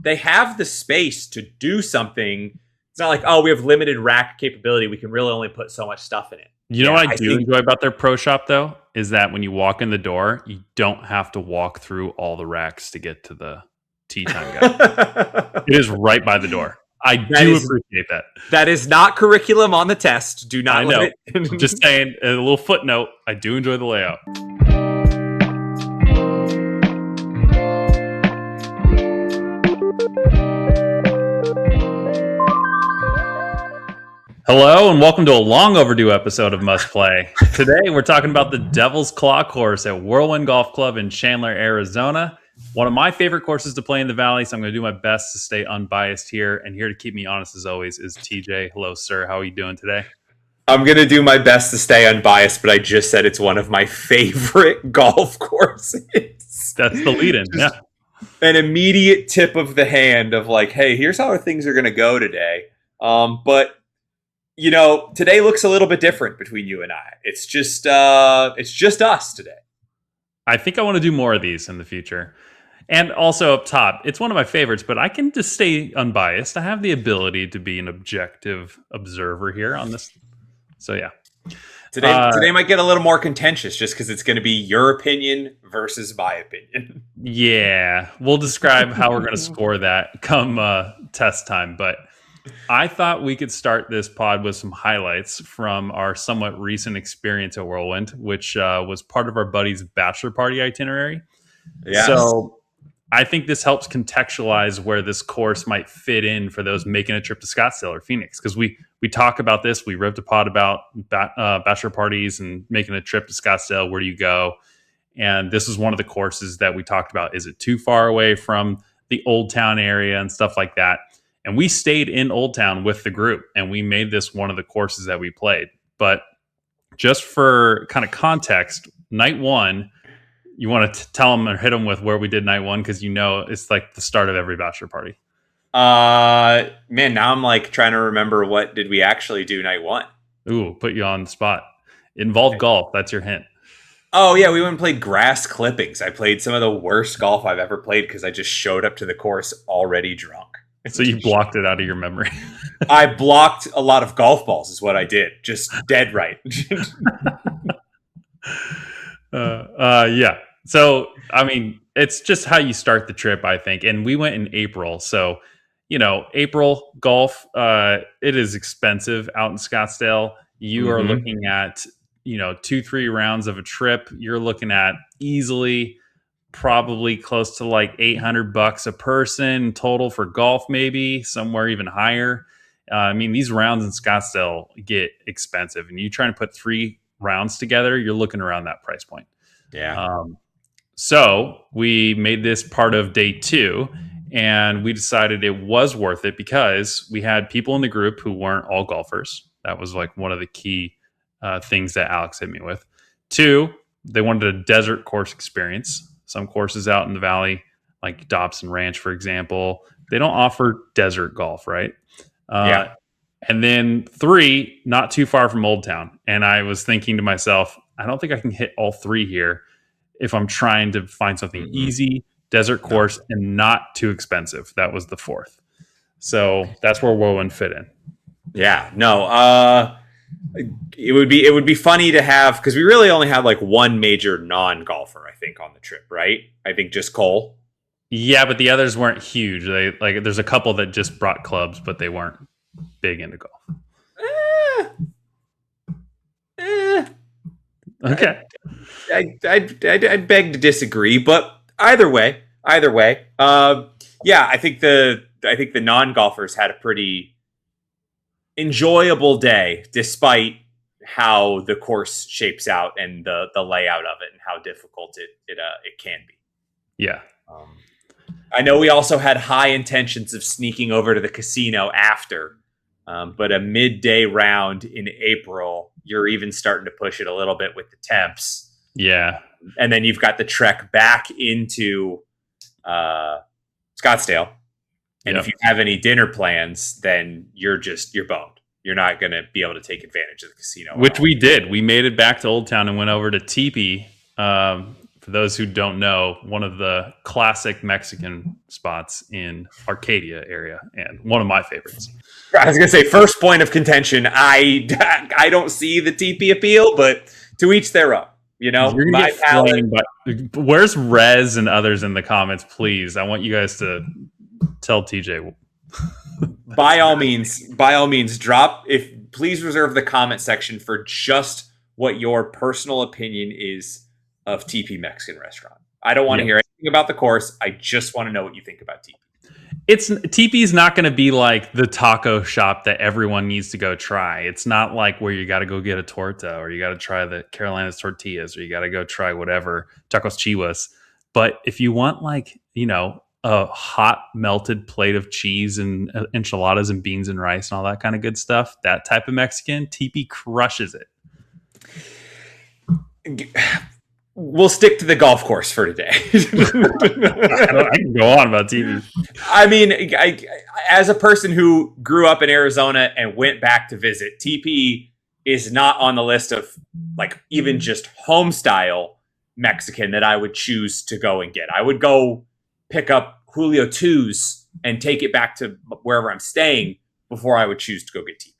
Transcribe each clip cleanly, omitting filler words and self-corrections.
they have the space to do something. It's not like, oh, we have limited rack capability. We can really only put so much stuff in it. You know what I do enjoy about their pro shop, though, is that when you walk in the door, you don't have to walk through all the racks to get to the tee time guy. It is right by the door. I do appreciate that. That is not curriculum on the test. Do not. I know. I'm just saying, a little footnote. I do enjoy the layout. Hello and welcome to a long overdue episode of Must Play. Today we're talking about the Devil's Claw course at Whirlwind Golf Club in Chandler, Arizona. One of my favorite courses to play in the Valley, so I'm going to do my best to stay unbiased here. And here to keep me honest as always is TJ. Hello, sir. How are you doing today? I'm going to do my best to stay unbiased, but I just said it's one of my favorite golf courses. That's the lead-in, yeah. An immediate tip of the hand of like, hey, here's how things are going to go today. But you know, today looks a little bit different between you and I. It's just us today. I think I want to do more of these in the future. And also up top, it's one of my favorites, but I can just stay unbiased. I have the ability to be an objective observer here on this. So yeah. Today might get a little more contentious just because it's going to be your opinion versus my opinion. Yeah. We'll describe how we're going to score that come test time, but I thought we could start this pod with some highlights from our somewhat recent experience at Whirlwind, which was part of our buddy's bachelor party itinerary. Yes. So I think this helps contextualize where this course might fit in for those making a trip to Scottsdale or Phoenix. Because we talk about this. We ripped a pod about bachelor parties and making a trip to Scottsdale. Where do you go? And this is one of the courses that we talked about. Is it too far away from the Old Town area and stuff like that? And we stayed in Old Town with the group, and we made this one of the courses that we played. But just for kind of context, night one, you want to tell them or hit them with where we did night one, because you know it's like the start of every bachelor party. Man, now I'm like trying to remember what did we actually do night one. Ooh, put you on the spot. Involved golf. That's your hint. Oh, yeah, we went and played grass clippings. I played some of the worst golf I've ever played because I just showed up to the course already drunk. So you blocked it out of your memory. I blocked a lot of golf balls is what I did. Just dead right. Yeah. So, I mean, it's just how you start the trip, I think. And we went in April. So, you know, April golf, it is expensive out in Scottsdale. You are looking at, 2-3 rounds of a trip. You're looking at easily probably close to like $800 a person total for golf, maybe somewhere even higher. I mean, these rounds in Scottsdale get expensive, and you trying to put 3 rounds together, you're looking around that price point. Yeah. So we made this part of day 2, and we decided it was worth it because we had people in the group who weren't all golfers. That was like one of the key things that Alex hit me with. 2, they wanted a desert course experience. Some courses out in the Valley, like Dobson Ranch, for example, they don't offer desert golf, right? Yeah. And then 3, not too far from Old Town. And I was thinking to myself, I don't think I can hit all 3 here if I'm trying to find something easy, desert course, and not too expensive. That was the 4th. So that's where Whirlwind fit in. Yeah. No. It would be funny to have, because we really only had like one major non-golfer, I think, on the trip, right? I think just Cole. Yeah, but the others weren't huge. There's a couple that just brought clubs, but they weren't big into golf. Okay. I beg to disagree, but either way. Yeah, I think the non-golfers had a pretty enjoyable day, despite how the course shapes out and the layout of it and how difficult it can be. Yeah. I know we also had high intentions of sneaking over to the casino after, but a midday round in April, you're even starting to push it a little bit with the temps. Yeah. And then you've got the trek back into Scottsdale. And if you have any dinner plans, then you're boned. You're not going to be able to take advantage of the casino. Which we did. We made it back to Old Town and went over to Teepee for For those who don't know, one of the classic Mexican spots in Arcadia area, and one of my favorites. I was gonna say first point of contention. I don't see the TP appeal, but to each their own. You know, You're gonna my get palate. flamed, but where's Rez and others in the comments? Please, I want you guys to tell TJ. By all means, drop. Please reserve the comment section for just what your personal opinion is of TP Mexican restaurant. I don't want to hear anything about the course. I just want to know what you think about TP. TP is not going to be like the taco shop that everyone needs to go try. It's not like where you got to go get a torta or you got to try the Carolina's tortillas or you got to go try whatever tacos chivas. But if you want like, a hot melted plate of cheese and enchiladas and beans and rice and all that kind of good stuff, that type of Mexican, TP crushes it. We'll stick to the golf course for today. I can go on about TV. I mean, as a person who grew up in Arizona and went back to visit, TP is not on the list of like even just home style Mexican that I would choose to go and get. I would go pick up Julio 2's and take it back to wherever I'm staying before I would choose to go get TP.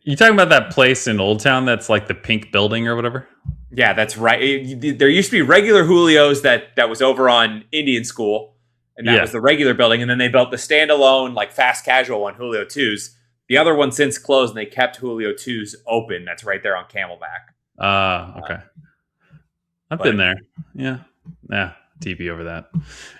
You talking about that place in Old Town that's like the pink building or whatever? Yeah, that's right. There used to be regular Julio's that was over on Indian School, and that was the regular building. And then they built the standalone, like fast casual one, Julio 2's. The other one since closed, and they kept Julio 2's open. That's right there on Camelback. Okay. I've been there. Yeah. TP over that.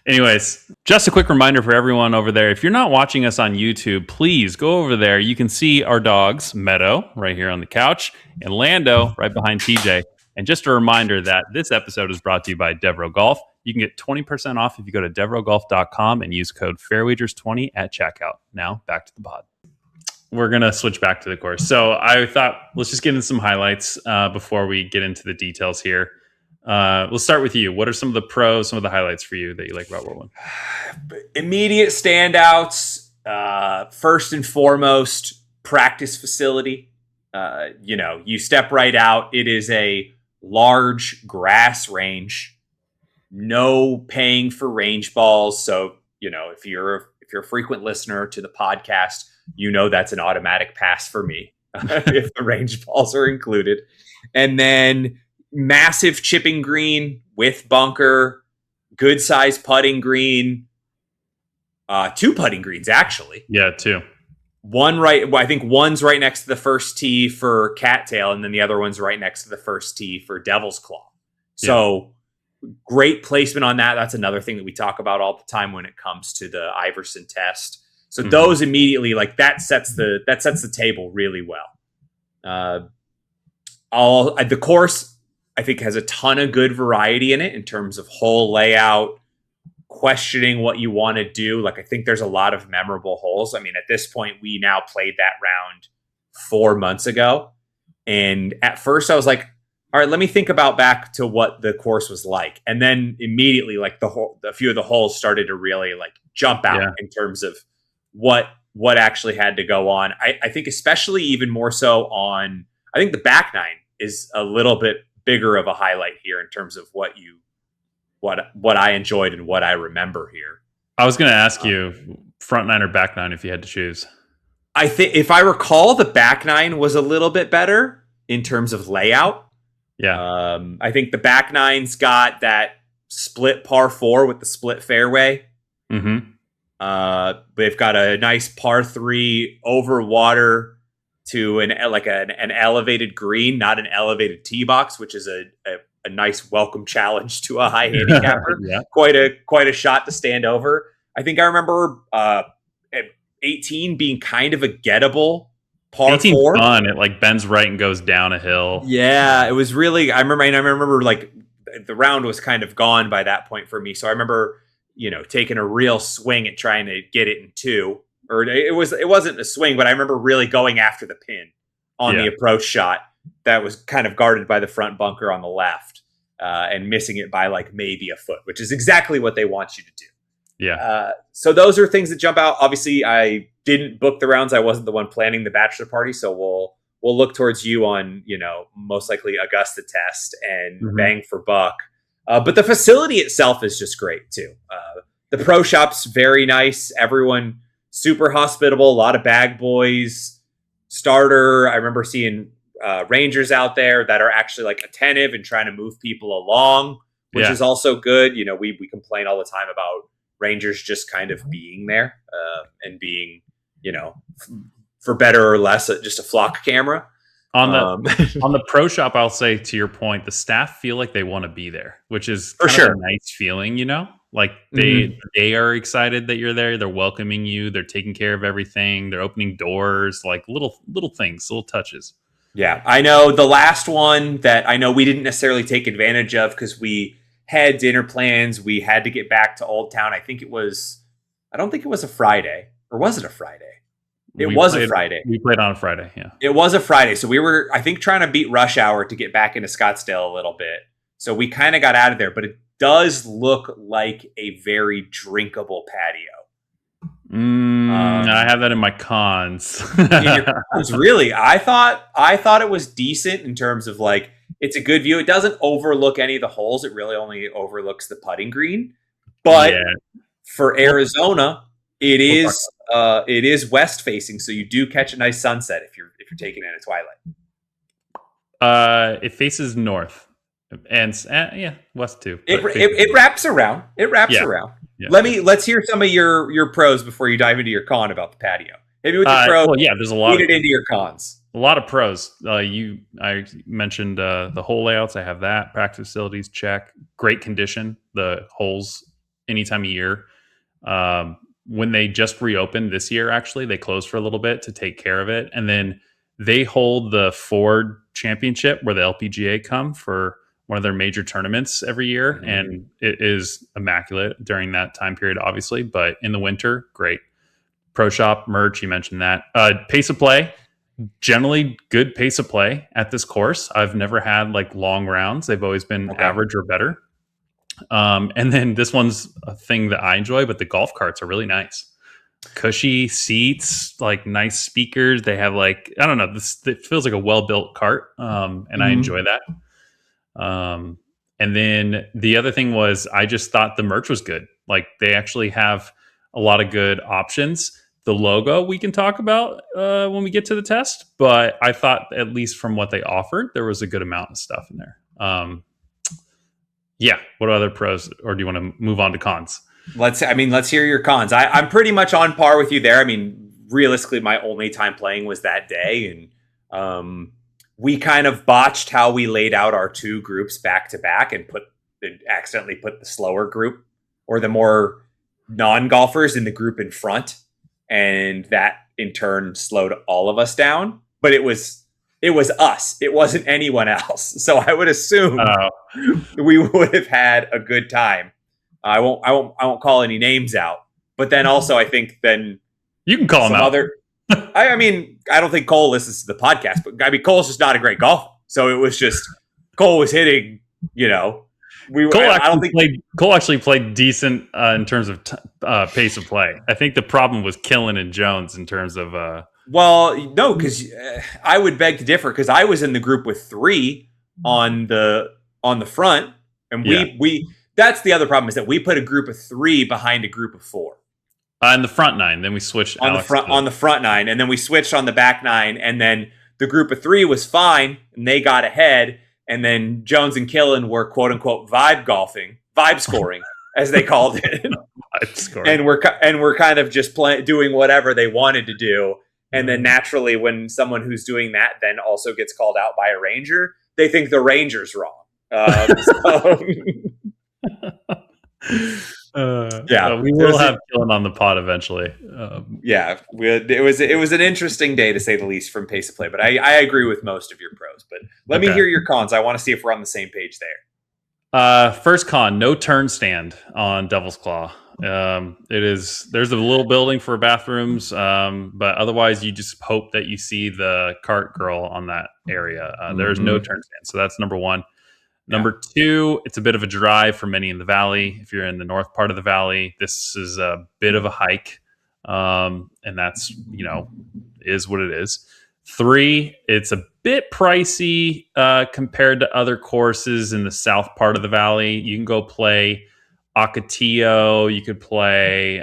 Anyways, just a quick reminder for everyone over there. If you're not watching us on YouTube, please go over there. You can see our dogs, Meadow, right here on the couch, and Lando right behind TJ. And just a reminder that this episode is brought to you by Devro Golf. You can get 20% off if you go to devrogolf.com and use code FairWagers20 at checkout. Now, back to the pod. We're going to switch back to the course. So I thought, let's just get into some highlights before we get into the details here. We'll start with you. What are some of the pros, some of the highlights for you that you like about Whirlwind? Immediate standouts. First and foremost, practice facility. You step right out. It is a large grass range, no paying for range balls. So, if you're a frequent listener to the podcast, that's an automatic pass for me if the range balls are included. And then massive chipping green with bunker, good size putting green, 2 putting greens actually. Yeah, 2. I think one's right next to the first tee for Cattail, and then the other one's right next to the first tee for Devil's Claw. So great placement on that. That's another thing that we talk about all the time when it comes to the Iverson test. So those immediately, like that sets the table really well. The course, I think, has a ton of good variety in it in terms of hole layout, questioning what you want to do. Like, I think there's a lot of memorable holes. I mean, at this point, we now played that round 4 months ago. And at first I was like, all right, let me think about back to what the course was like. And then immediately, like a few of the holes started to really like jump out in terms of what actually had to go on. I think especially even more so on, I think the back nine is a little bit bigger of a highlight here in terms of what I enjoyed and what I remember here. I was going to ask you front nine or back nine if you had to choose. I think if I recall, the back nine was a little bit better in terms of layout. Yeah. I think the back nine's got that split par 4 with the split fairway. Mm-hmm. They've got a nice par 3 over water to an elevated green, not an elevated tee box, which is a nice welcome challenge to a high handicapper. Quite a shot to stand over. I think I remember at 18 being kind of a gettable par 4. Fun. It like bends right and goes down a hill. Yeah, it was really. I remember like the round was kind of gone by that point for me. So I remember taking a real swing at trying to get it in 2. Or it wasn't a swing, but I remember really going after the pin on the approach shot that was kind of guarded by the front bunker on the left and missing it by like maybe a foot, which is exactly what they want you to do. Yeah. So those are things that jump out. Obviously, I didn't book the rounds. I wasn't the one planning the bachelor party, so we'll look towards you on most likely Augusta test and bang for buck. But the facility itself is just great too. The pro shop's very nice. Everyone super hospitable. A lot of bag boys. Starter. I remember seeing rangers out there that are actually like attentive and trying to move people along, which is also good. You know, we complain all the time about rangers just kind of being there and being, you know, for better or less, just a flock camera. On the pro shop, I'll say to your point, the staff feel like they want to be there, which is for kind sure of a nice feeling, you know? Like they are excited that you're there. They're welcoming you. They're taking care of everything. They're opening doors, like little things, little touches. Yeah, I know the last one that I know we didn't necessarily take advantage of because we had dinner plans. We had to get back to Old Town. I don't think it was a Friday, or was it a Friday? It was a Friday. We played on a Friday, yeah. It was a Friday. So we were, I think, trying to beat rush hour to get back into Scottsdale a little bit. So we kind of got out of there, but it does look like a very drinkable patio. I have that in my cons. Really? I thought it was decent in terms of like, it's a good view. It doesn't overlook any of the holes. It really only overlooks the putting green. But for Arizona, it is west facing, so you do catch a nice sunset if you're taking it at twilight. It faces north, and west too. It wraps around. Around. Yeah. Let's hear some of your pros before you dive into your con about the patio. Maybe with your pros. Well, yeah, there's a lot. Feed it into your cons. A lot of pros. I mentioned the hole layouts. I have that. Practice facilities, check. Great condition. The holes any time of year. When they just reopened this year, actually, they closed for a little bit to take care of it. And then they hold the Ford Championship where the LPGA come for one of their major tournaments every year. Mm-hmm. And it is immaculate during that time period, obviously. But in the winter, great. Pro shop, merch, you mentioned that. Pace of play, generally good pace of play at this course. I've never had like long rounds. They've always been average or better. And then this one's a thing that I enjoy, but the golf carts are really nice. Cushy seats, like nice speakers. They have like, I don't know, it feels like a well-built cart. And I enjoy that. And then the other thing was I just thought the merch was good. Like they actually have a lot of good options. The logo we can talk about when we get to the test, but I thought at least from what they offered, there was a good amount of stuff in there. Yeah. What are other pros, or do you want to move on to cons? Let's hear your cons. I'm pretty much on par with you there. I mean, realistically, my only time playing was that day, and we kind of botched how we laid out our two groups back to back, and accidentally put the slower group or the more non-golfers in the group in front, and that in turn slowed all of us down. But it was us. It wasn't anyone else. So I would assume we would have had a good time. I won't call any names out. But then also, I think then you can call them out. I mean, I don't think Cole listens to the podcast, but I mean, Cole's just not a great golfer. So it was just Cole was hitting. You know, Cole actually played decent in terms of pace of play. I think the problem was Killen and Jones in terms of. Well, no, because I would beg to differ because I was in the group with 3 on the front, and we that's the other problem is that we put a group of 3 behind a group of 4. In the front 9, then we switched on the front 9, and then we switched on the back 9, and then the group of 3 was fine, and they got ahead, and then Jones and Killen were quote unquote vibe scoring, as they called it, and we're kind of just doing whatever they wanted to do. And then naturally, when someone who's doing that then also gets called out by a ranger, they think the ranger's wrong. We will have Killen on the pod eventually. It was an interesting day to say the least from pace of play. But I agree with most of your pros. But let me hear your cons. I want to see if we're on the same page there. First con: no turn stand on Devil's Claw. There's a little building for bathrooms, but otherwise you just hope that you see the cart girl on that area. There's no turn stand. So that's number one. Number 2, it's a bit of a drive for many in the valley. If you're in the north part of the valley, this is a bit of a hike. And that's, is what it is. 3, it's a bit pricey compared to other courses in the south part of the valley. You can go play Ocotillo. You could play,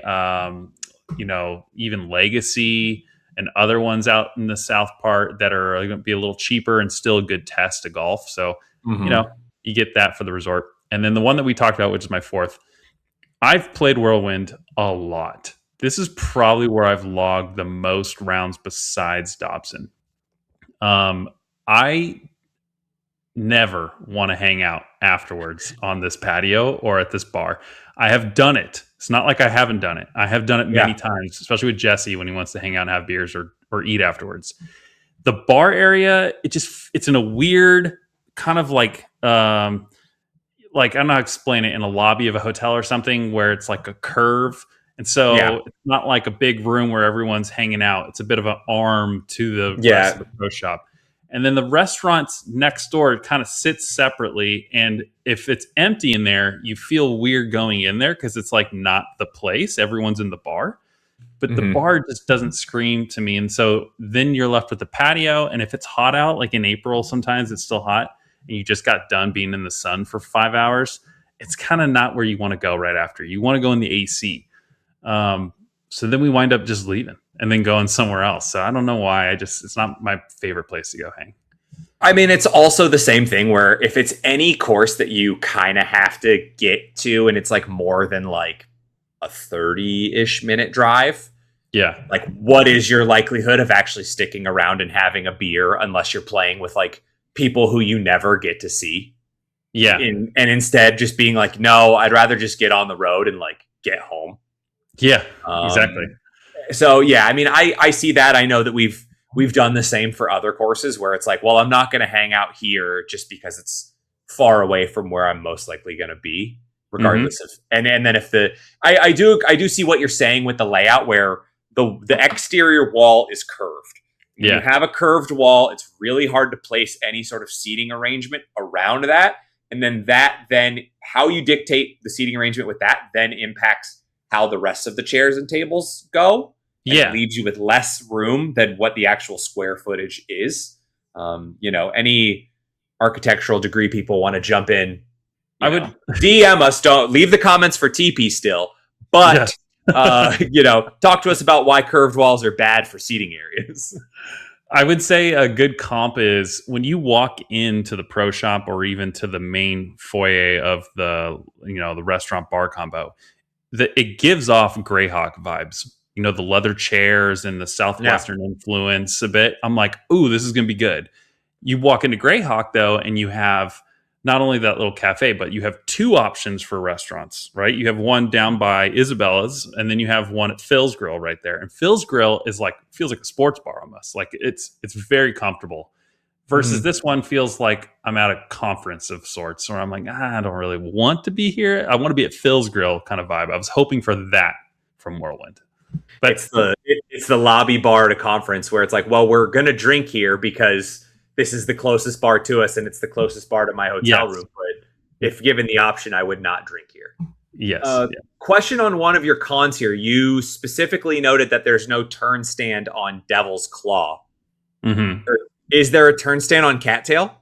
even Legacy and other ones out in the south part that are going to be a little cheaper and still a good test of golf. So, Mm-hmm. you get that for the resort. And then the one that we talked about, which is my fourth, I've played Whirlwind a lot. This is probably where I've logged the most rounds besides Dobson. I never want to hang out afterwards on this patio or at this bar. I have done it. It's not like I haven't done it. I have done it many times, especially with Jesse when he wants to hang out and have beers or eat afterwards. The bar area, it's in a weird kind of like I don't know how to explain it, in a lobby of a hotel or something where it's like a curve. And so it's not like a big room where everyone's hanging out. It's a bit of an arm to the rest of the pro shop. And then the restaurants next door kind of sit separately. And if it's empty in there, you feel weird going in there because it's like not the place. Everyone's in the bar. But the bar just doesn't scream to me. And so then you're left with the patio. And if it's hot out, like in April, sometimes it's still hot, and you just got done being in the sun for 5 hours, it's kind of not where you want to go right after. You want to go in the AC. So then we wind up just leaving and then going somewhere else. So I don't know why. It's not my favorite place to go hang. I mean, it's also the same thing where if it's any course that you kind of have to get to and it's like more than like a 30-ish minute drive. Yeah. Like, what is your likelihood of actually sticking around and having a beer unless you're playing with like people who you never get to see? Yeah. And instead just being like, no, I'd rather just get on the road and like get home. Yeah, exactly. So yeah, I mean, I see that. I know that we've done the same for other courses where it's like, well, I'm not going to hang out here just because it's far away from where I'm most likely going to be, regardless of. And then if I do see what you're saying with the layout where the exterior wall is curved. When you have a curved wall, it's really hard to place any sort of seating arrangement around that, and then how you dictate the seating arrangement with that then impacts how the rest of the chairs and tables go. It leaves you with less room than what the actual square footage is. Any architectural degree people want to jump in, I would DM us. Don't leave the comments for TP still, but talk to us about why curved walls are bad for seating areas. I would say a good comp is when you walk into the pro shop or even to the main foyer of the restaurant bar combo. It gives off Greyhawk vibes, the leather chairs and the Southwestern influence a bit. I'm like, ooh, this is going to be good. You walk into Greyhawk though, and you have not only that little cafe, but you have two options for restaurants, right? You have one down by Isabella's, and then you have one at Phil's Grill right there. And Phil's Grill feels like a sports bar almost. Like it's very comfortable. Versus this one feels like I'm at a conference of sorts, or I'm like, I don't really want to be here. I want to be at Phil's Grill kind of vibe. I was hoping for that from Whirlwind. But it's the lobby bar at a conference where it's like, well, we're going to drink here because this is the closest bar to us and it's the closest bar to my hotel room. But if given the option, I would not drink here. Yes. Question on one of your cons here. You specifically noted that there's no turn stand on Devil's Claw. Mm-hmm. Is there a turn stand on Cattail?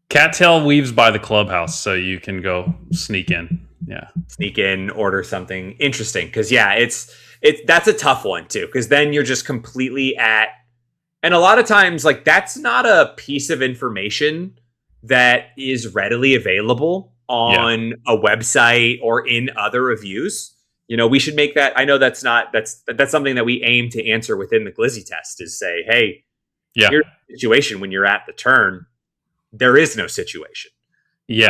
Cattail weaves by the clubhouse, so you can go sneak in. Yeah. Sneak in, order something interesting. Because, that's a tough one, too. Because then you're just completely at... And a lot of times, like, that's not a piece of information that is readily available on a website or in other reviews. We should make that... I know that's something that we aim to answer within the Glizzy test is say, hey, here's the situation when you're at the turn. There is no situation. Being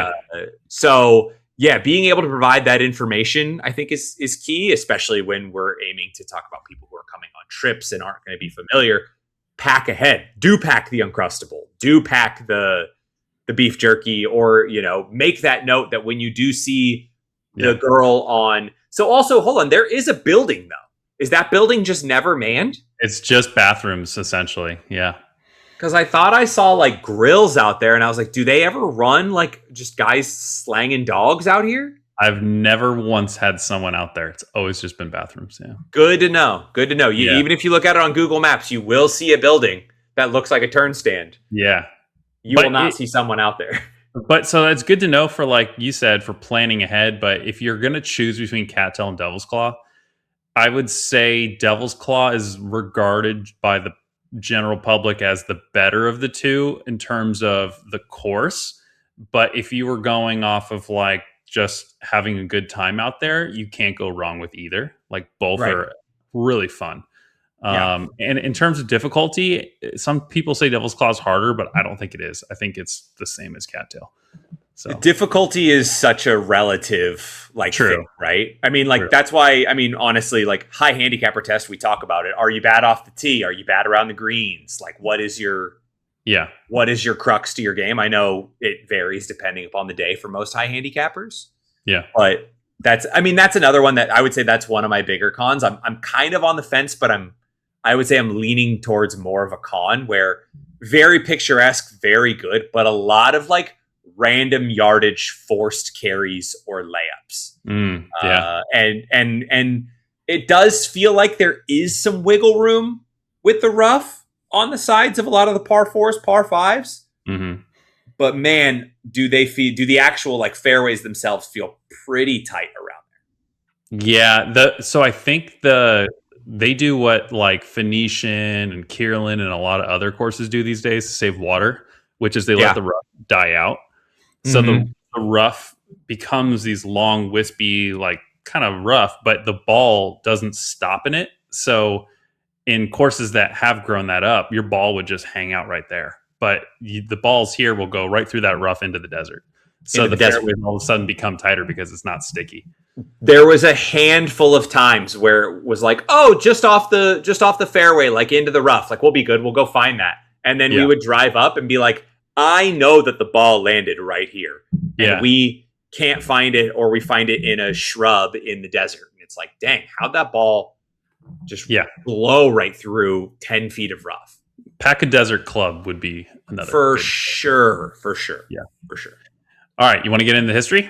able to provide that information, I think, is key, especially when we're aiming to talk about people who are coming on trips and aren't going to be familiar. Pack ahead. Do pack the Uncrustable. Do pack the beef jerky, or make that note that when you do see the girl on. So also, hold on. There is a building though. Is that building just never manned? It's just bathrooms, essentially. Yeah. Because I thought I saw like grills out there, and I was like, do they ever run like just guys slanging dogs out here? I've never once had someone out there. It's always just been bathrooms. Yeah. Good to know. Even if you look at it on Google Maps, you will see a building that looks like a turn stand. Yeah. You will not see someone out there. But so that's good to know for, like you said, for planning ahead. But if you're going to choose between cattail and devil's claw, I would say devil's claw is regarded by the general public as the better of the two in terms of the course. But if you were going off of like just having a good time out there, you can't go wrong with either. Like both are really fun. And in terms of difficulty, some people say devil's claw is harder, but I don't think it is. I think it's the same as cattail. So difficulty is such a relative thing, right? I mean, that's why, I mean, honestly, like high handicapper test, we talk about it. Are you bad off the tee? Are you bad around the greens? Like what is your crux to your game? I know it varies depending upon the day for most high handicappers. Yeah. But that's another one that I would say that's one of my bigger cons. I'm kind of on the fence, but I would say I'm leaning towards more of a con where very picturesque, very good, but a lot of like random yardage forced carries or layups. And it does feel like there is some wiggle room with the rough on the sides of a lot of the par fours, par fives. Mm-hmm. But man, do the actual like fairways themselves feel pretty tight around there? Yeah. So I think they do what like Phoenician and Kierland and a lot of other courses do these days to save water, which is they let the rough die out. So the rough becomes these long, wispy, like kind of rough, but the ball doesn't stop in it. So in courses that have grown that up, your ball would just hang out right there. But the balls here will go right through that rough into the desert. So the fairways all of a sudden become tighter because it's not sticky. There was a handful of times where it was like, oh, just off the fairway, like into the rough. Like, we'll be good. We'll go find that. And then we would drive up and be like, I know that the ball landed right here. And we can't find it, or we find it in a shrub in the desert. And it's like, dang, how'd that ball just blow right through 10 feet of rough? Pack a Desert Club would be another. For sure. Yeah, for sure. All right. You want to get into history?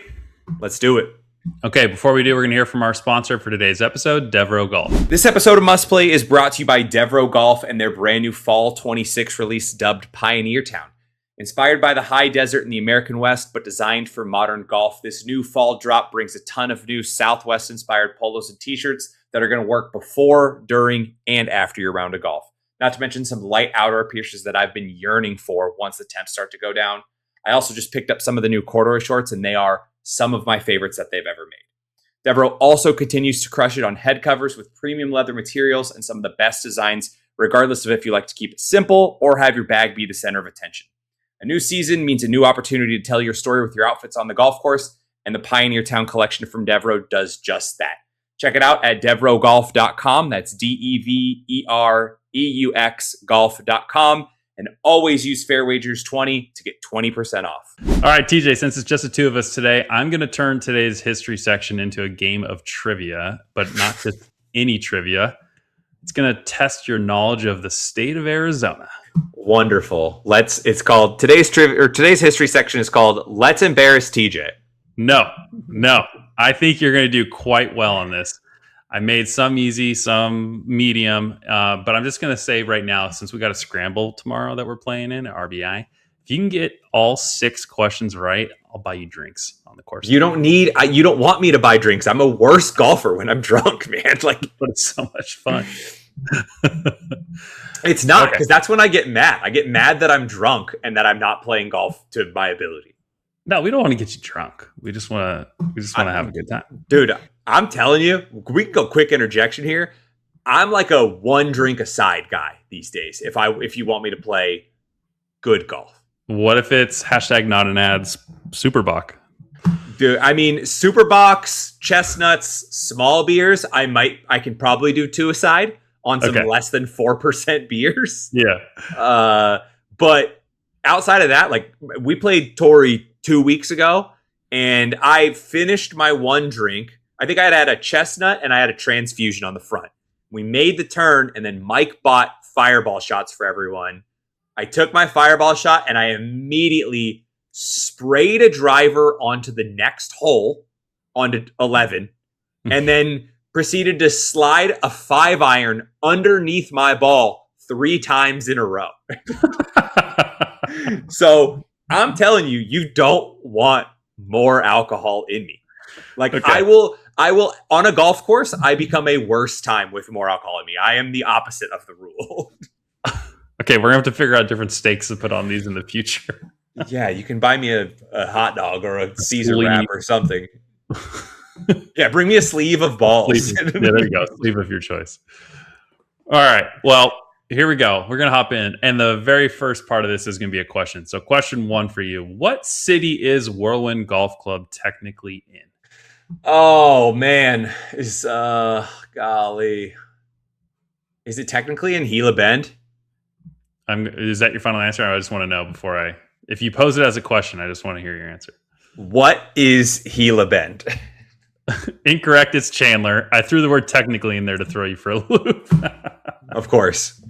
Let's do it. Okay, before we do, we're going to hear from our sponsor for today's episode, Devereaux Golf. This episode of Must Play is brought to you by Devereaux Golf and their brand new Fall 26 release dubbed Pioneer Town. Inspired by the high desert in the American West, but designed for modern golf, this new fall drop brings a ton of new Southwest-inspired polos and t-shirts that are going to work before, during, and after your round of golf. Not to mention some light outdoor pieces that I've been yearning for once the temps start to go down. I also just picked up some of the new corduroy shorts, and they are some of my favorites that they've ever made. Devereaux also continues to crush it on head covers with premium leather materials and some of the best designs, regardless of if you like to keep it simple or have your bag be the center of attention. A new season means a new opportunity to tell your story with your outfits on the golf course, and the Pioneer Town collection from Devereaux does just that. Check it out at DevereauxGolf.com. That's DEVEREUX golf.com. And always use FairWagers20 to get 20% off. All right, TJ, since it's just the two of us today, I'm going to turn today's history section into a game of trivia, but not just any trivia. It's going to test your knowledge of the state of Arizona. Wonderful. It's called today's history section is called Let's Embarrass TJ. No. I think you're going to do quite well on this. I made some easy, some medium, but I'm just going to say right now, since we got a scramble tomorrow that we're playing in at RBI, if you can get all 6 questions right, I'll buy you drinks on the course. You don't want me to buy drinks. I'm a worse golfer when I'm drunk, man. Like, but it's so much fun. It's not, because that's when I get mad. I get mad that I'm drunk and that I'm not playing golf to my ability. No, we don't want to get you drunk. We just want to have a good time. Dude, I'm telling you, we can go quick interjection here. I'm like a one drink aside guy these days. If you want me to play good golf. What if it's hashtag not an ads Superbock? Dude, I mean, Superbox, chestnuts, small beers. I can probably do 2 aside on some less than 4% beers. Yeah. But outside of that, like, we played Torrey 2 weeks ago, and I finished my one drink. I think I had a chestnut and I had a transfusion on the front. We made the turn, and then Mike bought fireball shots for everyone. I took my fireball shot, and I immediately sprayed a driver onto the next hole, onto 11, and then proceeded to slide a 5-iron underneath my ball 3 times in a row. So I'm telling you, you don't want more alcohol in me. Like Okay. I will on a golf course, I become a worse time with more alcohol in me. I am the opposite of the rule. Okay, we're gonna have to figure out different stakes to put on these in the future. Yeah, you can buy me a hot dog or a Caesar sleeve. wrap or something. Yeah, bring me a sleeve of balls. Yeah, there you go. Sleeve of your choice. All right. Well, here we go. We're going to hop in. And the very first part of this is going to be a question. So, question 1 for you. What city is Whirlwind Golf Club technically in? Oh man, golly. Is it technically in Gila Bend? Is that your final answer? I just want to know before if you pose it as a question, I just want to hear your answer. What is Gila Bend? Incorrect. It's Chandler. I threw the word technically in there to throw you for a loop. Of course.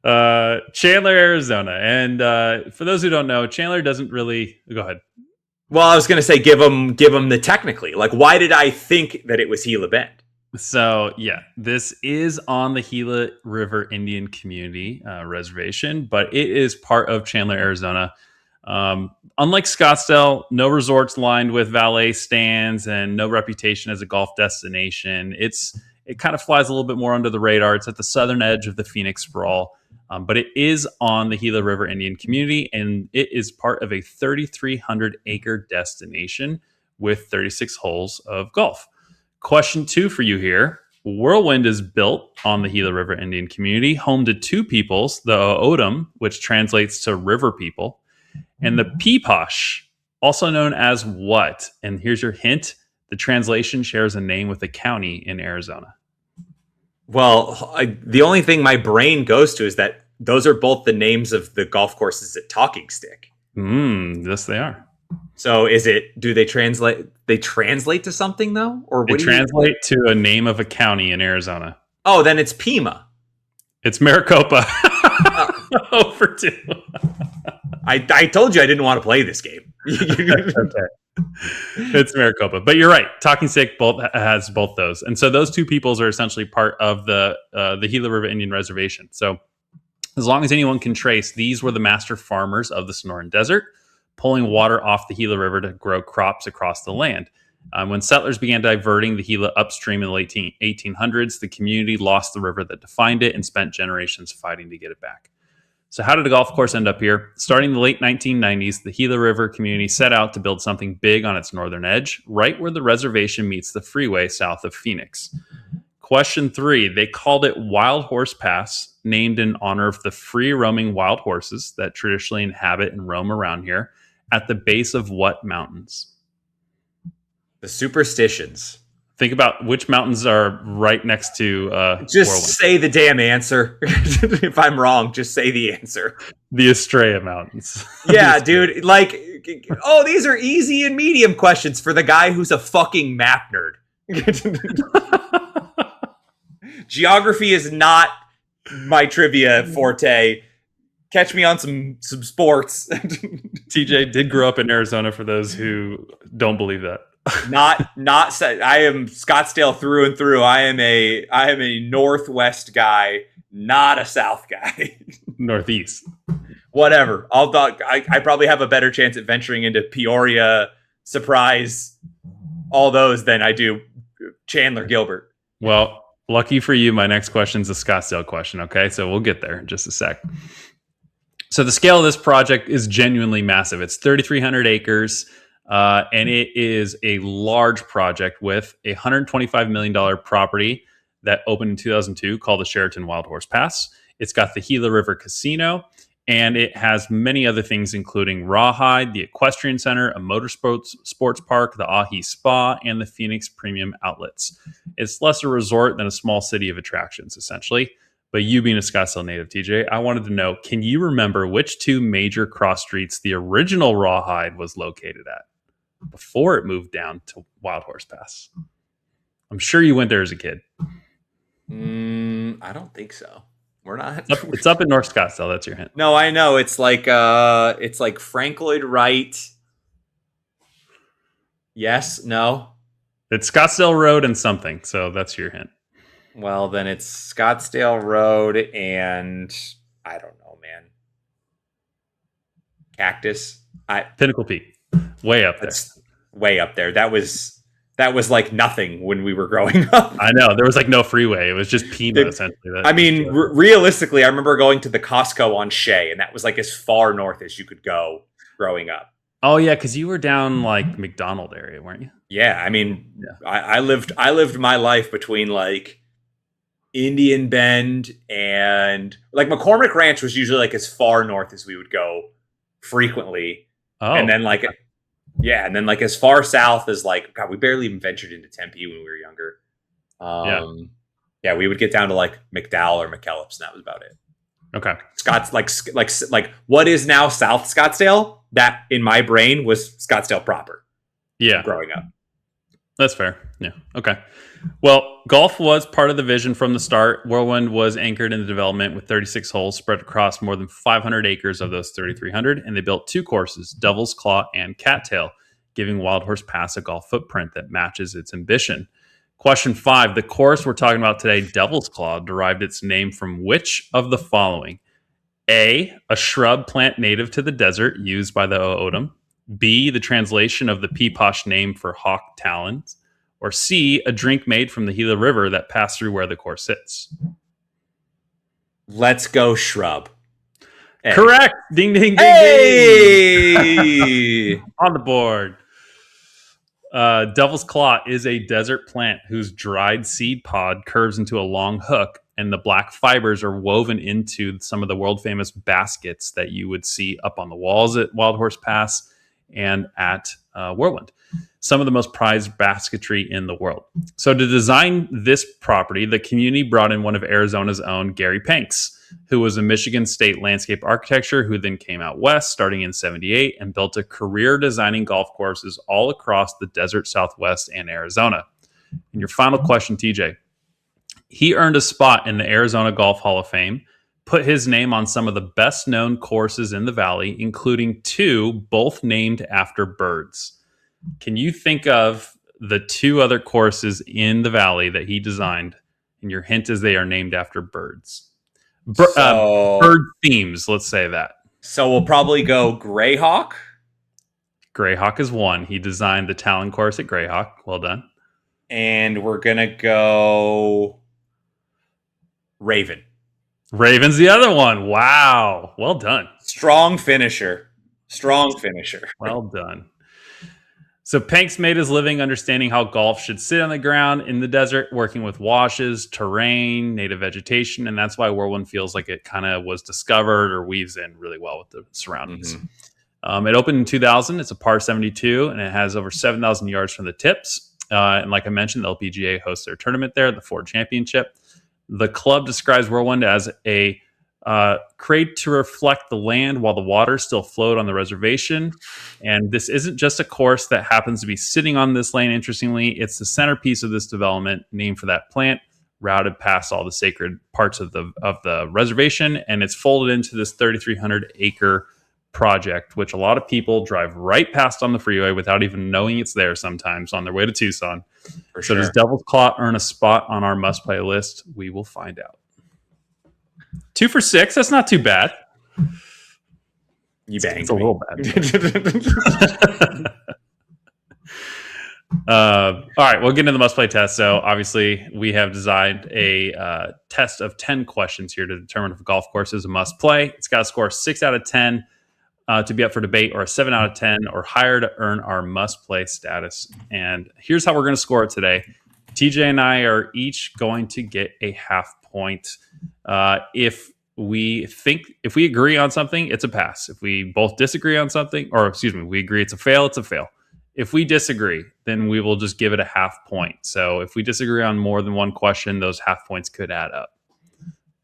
Chandler, Arizona. And for those who don't know, Chandler doesn't really... Go ahead. Well, I was going to say give them the technically. Like, why did I think that it was Gila Bend? So, yeah, this is on the Gila River Indian Community Reservation, but it is part of Chandler, Arizona. Unlike Scottsdale, no resorts lined with valet stands and no reputation as a golf destination. It kind of flies a little bit more under the radar. It's at the southern edge of the Phoenix Sprawl, but it is on the Gila River Indian Community, and it is part of a 3,300 acre destination with 36 holes of golf. Question 2 for you here. Whirlwind is built on the Gila River Indian Community, home to 2 peoples, the O'odham, which translates to river people, and the Peeposh, also known as what? And here's your hint. The translation shares a name with a county in Arizona. Well, the only thing my brain goes to is that those are both the names of the golf courses at Talking Stick. Yes, they are. So do they translate to something though? Or they translate to a name of a county in Arizona. Oh, then it's Pima. It's Maricopa. Over 2. I told you I didn't want to play this game. Okay. It's Maricopa. But you're right. Talking Stick has both those. And so those 2 peoples are essentially part of the Gila River Indian Reservation. So as long as anyone can trace, these were the master farmers of the Sonoran Desert, pulling water off the Gila River to grow crops across the land. When settlers began diverting the Gila upstream in the late 1800s, the community lost the river that defined it and spent generations fighting to get it back. So how did the golf course end up here? Starting in the late 1990s, the Gila River community set out to build something big on its northern edge, right where the reservation meets the freeway south of Phoenix. Question 3, they called it Wild Horse Pass, named in honor of the free-roaming wild horses that traditionally inhabit and roam around here, at the base of what mountains? The Superstitions. Think about which mountains are right next to just Whirlwind. Say the damn answer. If I'm wrong, just say the answer. The Estrella Mountains. Yeah, dude. Like, these are easy and medium questions for the guy who's a fucking map nerd. Geography is not my trivia forte. Catch me on some sports. TJ did grow up in Arizona, for those who don't believe that. not I am Scottsdale through and through. I am a Northwest guy, not a South guy. Northeast. Whatever. I probably have a better chance at venturing into Peoria, Surprise, all those than I do Chandler Gilbert. Well, lucky for you, my next question is a Scottsdale question. Okay, so we'll get there in just a sec. So the scale of this project is genuinely massive. It's 3,300 acres. And it is a large project with a $125 million property that opened in 2002 called the Sheraton Wild Horse Pass. It's got the Gila River Casino, and it has many other things, including Rawhide, the Equestrian Center, a motorsports park, the Ahi Spa, and the Phoenix Premium Outlets. It's less a resort than a small city of attractions, essentially. But you being a Scottsdale native, TJ, I wanted to know, can you remember which 2 major cross streets the original Rawhide was located at before it moved down to Wild Horse Pass? I'm sure you went there as a kid. I don't think so. We're not. It's up in North Scottsdale. That's your hint. No, I know. It's like Frank Lloyd Wright. Yes, no. It's Scottsdale Road and something. So that's your hint. Well, then it's Scottsdale Road and I don't know, man. Cactus. Pinnacle Peak, way up there. That's way up there. That was like nothing when we were growing up. I know there was like no freeway; it was just Pima essentially. I mean, realistically, I remember going to the Costco on Shea, and that was like as far north as you could go growing up. Oh yeah, because you were down like McDonald area, weren't you? Yeah, I mean, yeah. I lived my life between like Indian Bend and like McCormick Ranch was usually like as far north as we would go frequently. Oh, and then like, yeah, and then like as far south as like, God, we barely even ventured into Tempe when we were younger. Yeah, we would get down to like McDowell or McKellips, and that was about it. Okay, Scott's like what is now South Scottsdale? That in my brain was Scottsdale proper. Yeah, growing up. That's fair. Yeah. Okay. Well, golf was part of the vision from the start. Whirlwind was anchored in the development with 36 holes spread across more than 500 acres of those 3,300, and they built 2 courses, Devil's Claw and Cattail, giving Wild Horse Pass a golf footprint that matches its ambition. Question 5. The course we're talking about today, Devil's Claw, derived its name from which of the following? A shrub plant native to the desert used by the O'odham. B, the translation of the Peeposh name for hawk talons. Or C, a drink made from the Gila River that passed through where the course sits. Let's go shrub. A. Correct. Ding, ding, ding, hey! Ding. On the board. Devil's Claw is a desert plant whose dried seed pod curves into a long hook, and the black fibers are woven into some of the world-famous baskets that you would see up on the walls at Wild Horse Pass and at Whirlwind. Some of the most prized basketry in the world. So to design this property, the community brought in one of Arizona's own, Gary Panks, who was a Michigan State landscape architecture who then came out west starting in 78 and built a career designing golf courses all across the desert Southwest and Arizona. And your final question, TJ. He earned a spot in the Arizona Golf Hall of Fame, put his name on some of the best known courses in the valley, including 2, both named after birds. Can you think of the 2 other courses in the valley that he designed? And your hint is they are named after birds. Bird themes, let's say that. So we'll probably go Greyhawk. Greyhawk is one. He designed the Talon course at Greyhawk. Well done. And we're going to go Raven. Raven's the other one. Wow. Well done. Strong finisher. Well done. So Panks made his living understanding how golf should sit on the ground in the desert, working with washes, terrain, native vegetation, and that's why Whirlwind feels like it kind of was discovered or weaves in really well with the surroundings. Mm-hmm. It opened in 2000. It's a par 72, and it has over 7,000 yards from the tips. And like I mentioned, the LPGA hosts their tournament there, the Ford Championship. The club describes Whirlwind as a create to reflect the land while the water still flowed on the reservation. And this isn't just a course that happens to be sitting on this lane. Interestingly, it's the centerpiece of this development, named for that plant, routed past all the sacred parts of the reservation, and it's folded into this 3,300 acre project, which a lot of people drive right past on the freeway without even knowing it's there sometimes on their way to Tucson. For sure. Does Devil's Claw earn a spot on our must-play list? We will find out. 2 for 6. That's not too bad. You banged it's a little bad. All right, we'll get into the must-play test. So obviously, we have designed a test of 10 questions here to determine if a golf course is a must-play. It's got to score 6 out of 10 to be up for debate, or a 7 out of 10 or higher to earn our must-play status. And here's how we're going to score it today. TJ and I are each going to get a half point. If we agree on something, it's a pass. If we both disagree on something, we agree it's a fail, it's a fail. If we disagree, then we will just give it a half point. So if we disagree on more than one question, those half points could add up.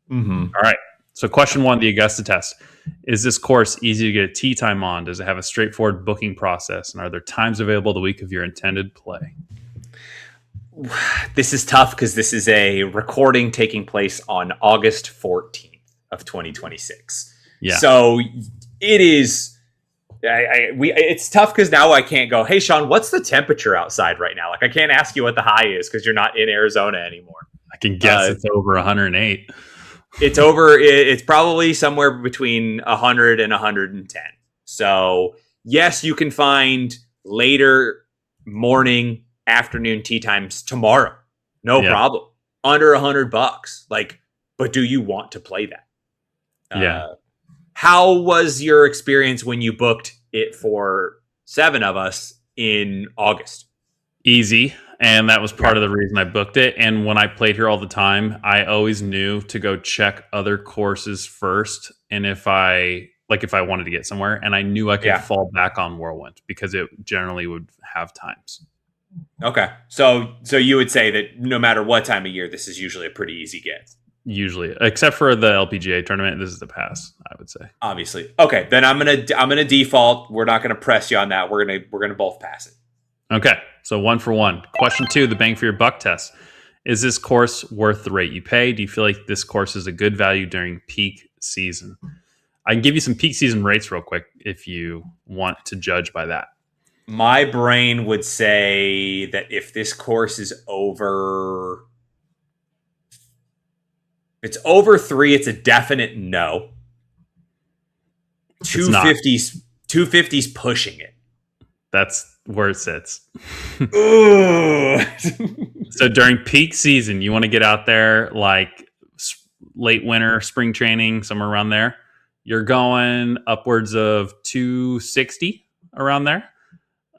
Mm-hmm. All right. So question 1, the Augusta test. Is this course easy to get a tee time on? Does it have a straightforward booking process? And are there times available the week of your intended play? This is tough because this is a recording taking place on August 14th of 2026. Yeah. So it is. It's tough because now I can't go, hey, Shawn, what's the temperature outside right now? Like, I can't ask you what the high is because you're not in Arizona anymore. I can guess it's over 108. It's probably somewhere between 100 and 110. So yes, you can find later morning, afternoon tee times tomorrow. No problem. Under $100. Like, but do you want to play that? How was your experience when you booked it for 7 of us in August? Easy. And that was part of the reason I booked it. And when I played here all the time, I always knew to go check other courses first. And if I wanted to get somewhere, and I knew I could fall back on Whirlwind because it generally would have times. Okay. So you would say that no matter what time of year, this is usually a pretty easy get. Usually, except for the LPGA tournament, this is the pass, I would say. Obviously. Okay, then I'm gonna default. We're not gonna press you on that. We're gonna both pass it. Okay, so 1 for 1. Question 2, the bang for your buck test. Is this course worth the rate you pay? Do you feel like this course is a good value during peak season? I can give you some peak season rates real quick if you want to judge by that. My brain would say that if this course is over, if it's over 3, it's a definite no. 250's pushing it. That's where it sits. Ooh. So during peak season, you want to get out there like late winter, spring training, somewhere around there. You're going upwards of 260 around there.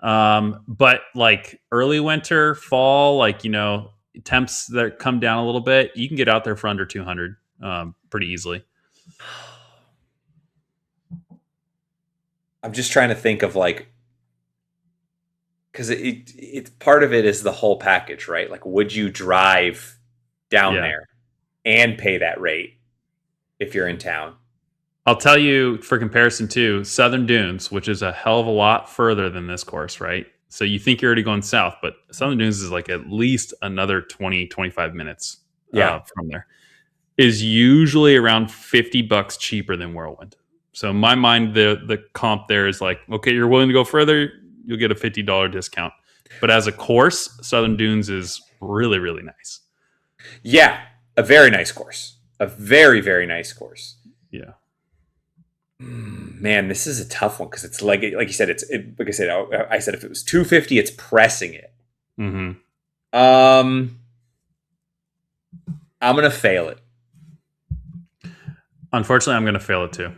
But like early winter, fall, like, temps that come down a little bit, you can get out there for under 200 pretty easily. I'm just trying to think of because it's part of it is the whole package, right? Like, would you drive down there and pay that rate if you're in town? I'll tell you, for comparison too, Southern Dunes, which is a hell of a lot further than this course, right? So you think you're already going south, but Southern Dunes is like at least another 20, 25 minutes from there. Is usually around $50 cheaper than Whirlwind. So in my mind, the comp there is like, okay, you're willing to go further, you'll get a $50 discount. But as a course, Southern Dunes is really, really nice. Yeah, a very nice course. A very, very nice course. Yeah. Man, this is a tough one because it's like you said, I said if it was 250, it's pressing it. Mm-hmm. I'm gonna fail it. Unfortunately, I'm gonna fail it too.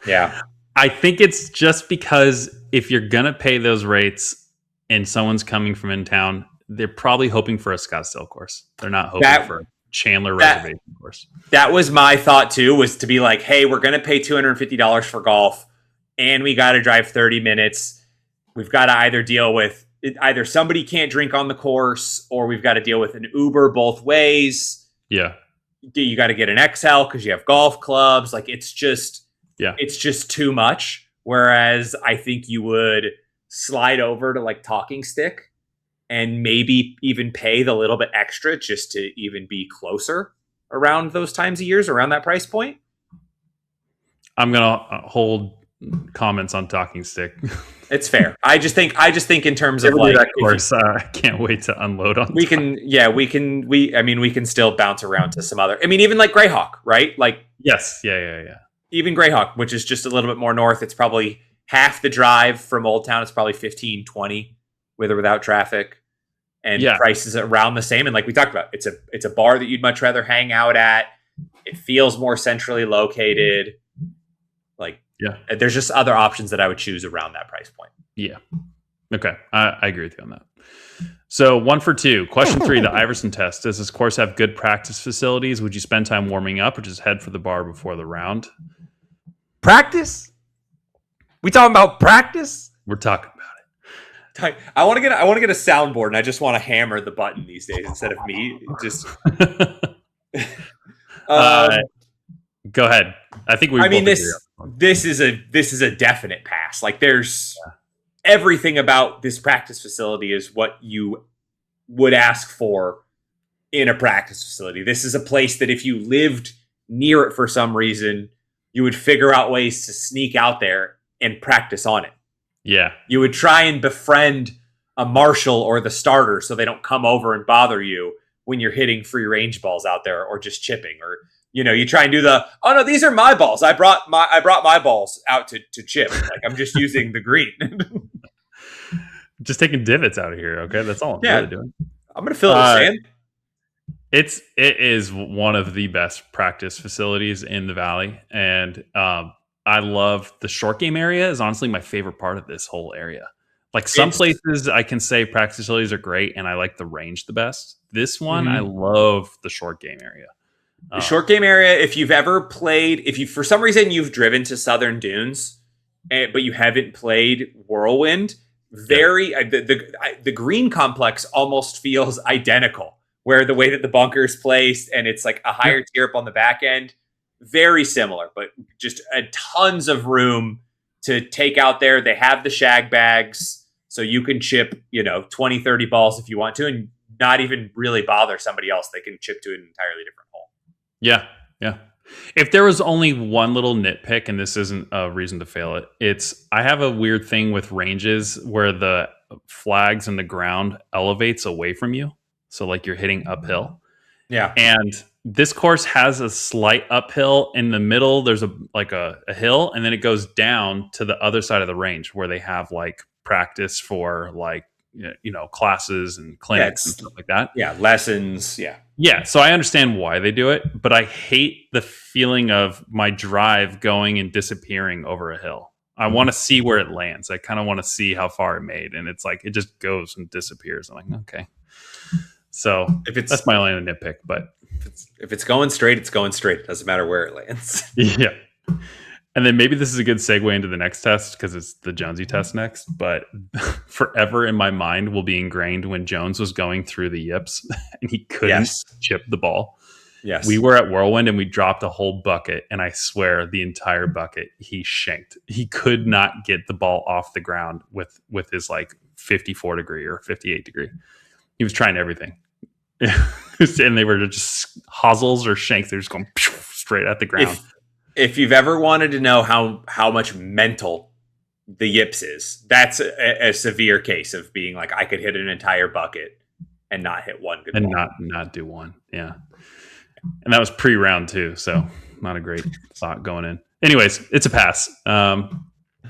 Yeah. I think it's just because if you're gonna pay those rates and someone's coming from in town, they're probably hoping for a Scottsdale course. They're not hoping for a Chandler reservation course. That was my thought too, was to be like, hey, we're going to pay $250 for golf and we got to drive 30 minutes. We've got to either deal with either somebody can't drink on the course or we've got to deal with an Uber both ways. Yeah. You got to get an XL because you have golf clubs. Like it's just too much. Whereas I think you would slide over to like Talking Stick and maybe even pay the little bit extra just to even be closer around those times of years, around that price point. I'm going to hold comments on Talking Stick. It's fair. I just think in terms of like that course, I can't wait to unload on. We can still bounce around to some other, even like Greyhawk, right? Like, yes. Yeah. Even Greyhawk, which is just a little bit more north. It's probably half the drive from Old Town. It's probably 15, 20 with or without traffic. And prices around the same. And like we talked about, it's a bar that you'd much rather hang out at. It feels more centrally located. Like, there's just other options that I would choose around that price point. Yeah. Okay. I agree with you on that. So 1 for 2. Question 3, the Iverson test. Does this course have good practice facilities? Would you spend time warming up or just head for the bar before the round? Practice? We talking about practice? We're talking about it. I want to get a soundboard, and I just want to hammer the button these days instead of me. Just go ahead. I think this is a definite pass. Like there's everything about this practice facility is what you would ask for in a practice facility. This is a place that if you lived near it for some reason, you would figure out ways to sneak out there and practice on it. Yeah. You would try and befriend a marshal or the starter so they don't come over and bother you when you're hitting free range balls out there or just chipping, or you try and do oh no, these are my balls. I brought my balls out to chip. Like I'm just using the green. Just taking divots out of here. Okay, that's all I'm really doing. I'm gonna fill it with sand. It is one of the best practice facilities in the Valley, and I love the short game area. Is honestly my favorite part of this whole area. Like some places, I can say practice facilities are great, and I like the range the best. This one, I love the short game area. The short game area. If you've ever played, if you for some reason you've driven to Southern Dunes, but you haven't played Whirlwind, the green complex almost feels identical. Where the way that the bunker is placed, and it's like a higher tier up on the back end, very similar, but just tons of room to take out there. They have the shag bags, so you can chip, 20, 30 balls if you want to, and not even really bother somebody else. They can chip to an entirely different hole. Yeah, yeah. If there was only one little nitpick, and this isn't a reason to fail it, I have a weird thing with ranges where the flags and the ground elevates away from you. So like you're hitting uphill. Yeah. And this course has a slight uphill in the middle. There's a hill, and then it goes down to the other side of the range where they have like practice for like, classes and clinics and stuff like that. Yeah. Lessons. Yeah. Yeah. So I understand why they do it, but I hate the feeling of my drive going and disappearing over a hill. I want to see where it lands. I kind of want to see how far it made. And it's like, it just goes and disappears. I'm like, okay. So that's my only nitpick, but if it's going straight, it's going straight. It doesn't matter where it lands. Yeah. And then maybe this is a good segue into the next test because it's the Jonesy test next. But forever in my mind will be ingrained when Jones was going through the yips and he couldn't chip the ball. Yes. We were at Whirlwind and we dropped a whole bucket, and I swear the entire bucket he shanked. He could not get the ball off the ground with his like 54 degree or 58 degree. He was trying everything. And they were just hosels or shanks. They're just going straight at the ground. If you've ever wanted to know how much mental the yips is, that's a severe case of being like, I could hit an entire bucket and not hit one good ball. Not do one. Yeah. And that was pre-round too, so not a great thought going in. Anyways, it's a pass.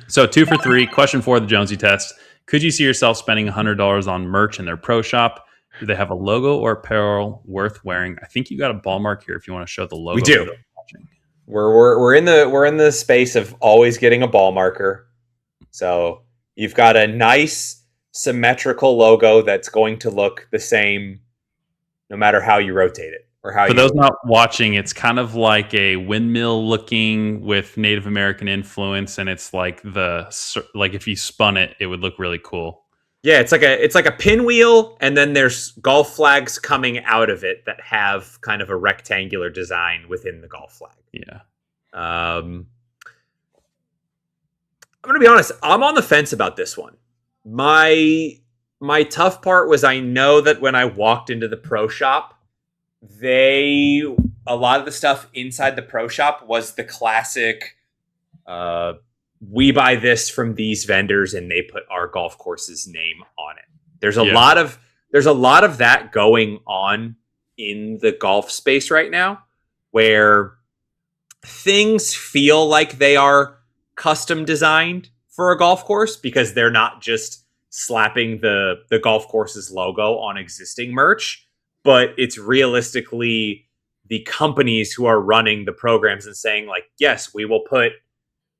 So 2 for 3. Question 4, the Jonesy test. Could you see yourself spending $100 on merch in their pro shop? Do they have a logo or apparel worth wearing? I think you got a ball mark here if you want to show the logo. We do. We're in the space of always getting a ball marker. So you've got a nice symmetrical logo that's going to look the same no matter how you rotate it. Or how For those not watching, it's kind of like a windmill looking with Native American influence, and it's like if you spun it, it would look really cool. Yeah, it's like a pinwheel, and then there's golf flags coming out of it that have kind of a rectangular design within the golf flag. Yeah. I'm going to be honest. I'm on the fence about this one. My tough part was I know that when I walked into the pro shop, a lot of the stuff inside the pro shop was the classic, we buy this from these vendors and they put our golf course's name on it. There's a lot of that going on in the golf space right now, where things feel like they are custom designed for a golf course because they're not just slapping the golf course's logo on existing merch, but it's realistically the companies who are running the programs and saying like, yes, we will put,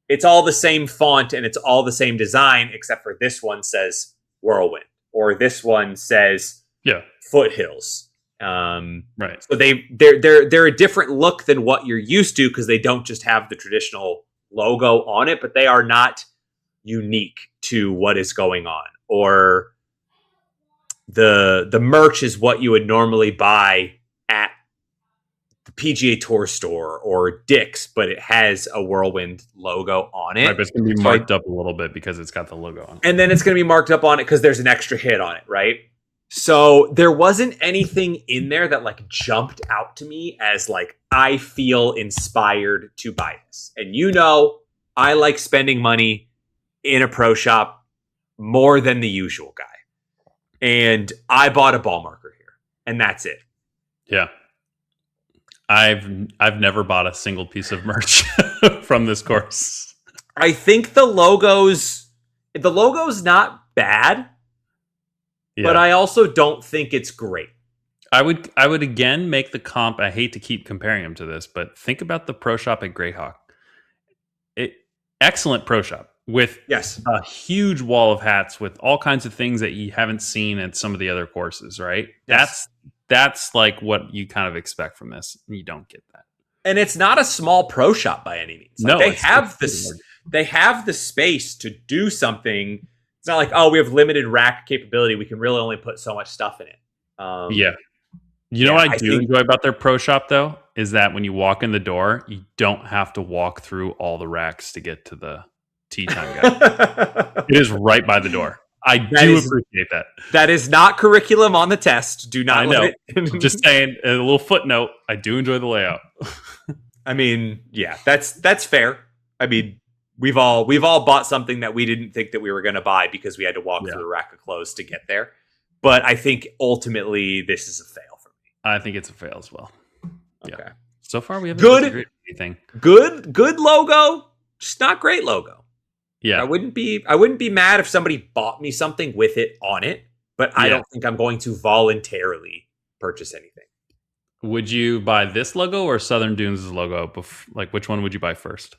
it's all the same font and it's all the same design, except for this one says Whirlwind or this one says Foothills. Right. So they're a different look than what you're used to because they don't just have the traditional logo on it, but they are not unique to what is going on. Or the merch is what you would normally buy at the PGA Tour store or Dick's, but it has a Whirlwind logo on it. Right, but it's going to be marked up a little bit because it's got the logo on it. And then it's going to be marked up on it because there's an extra hit on it, right? So there wasn't anything in there that like jumped out to me as like, I feel inspired to buy this. And I like spending money in a pro shop more than the usual guy. And I bought a ball marker here, and that's it. Yeah. I've never bought a single piece of merch from this course. I think the logo's not bad, but Yeah. I also don't think it's great. I would again make the comp. I hate to keep comparing them to this, but think about the pro shop at Greyhawk. It excellent pro shop with Yes. a huge wall of hats with all kinds of things that you haven't seen at some of the other courses, right? Yes. That's like what you kind of expect from this. You don't get that. And it's not a small pro shop by any means. Like No, they it's have pretty this large. they have the space to do something. It's not like, oh, we have limited rack capability. We can really only put so much stuff in it. Yeah. You know Yeah, what I I do think enjoy about their pro shop though is that when you walk in the door, you don't have to walk through all the racks to get to the tea time guy. It is right by the door. I do appreciate that. That is not curriculum on the test. Do not I know. let it. I'm just saying a little footnote. I do enjoy the layout. I mean, yeah, that's fair. I mean, we've all bought something that we didn't think that we were going to buy because we had to walk through a rack of clothes to get there. But I think ultimately this is a fail for me. I think it's a fail as well. Okay. Yeah. So far we haven't Good. disagreed with anything. Good logo, just not great logo. Yeah. I wouldn't be mad if somebody bought me something with it on it, but I don't think I'm going to voluntarily purchase anything. Would you buy this logo or Southern Dunes' logo? Like, which one would you buy first?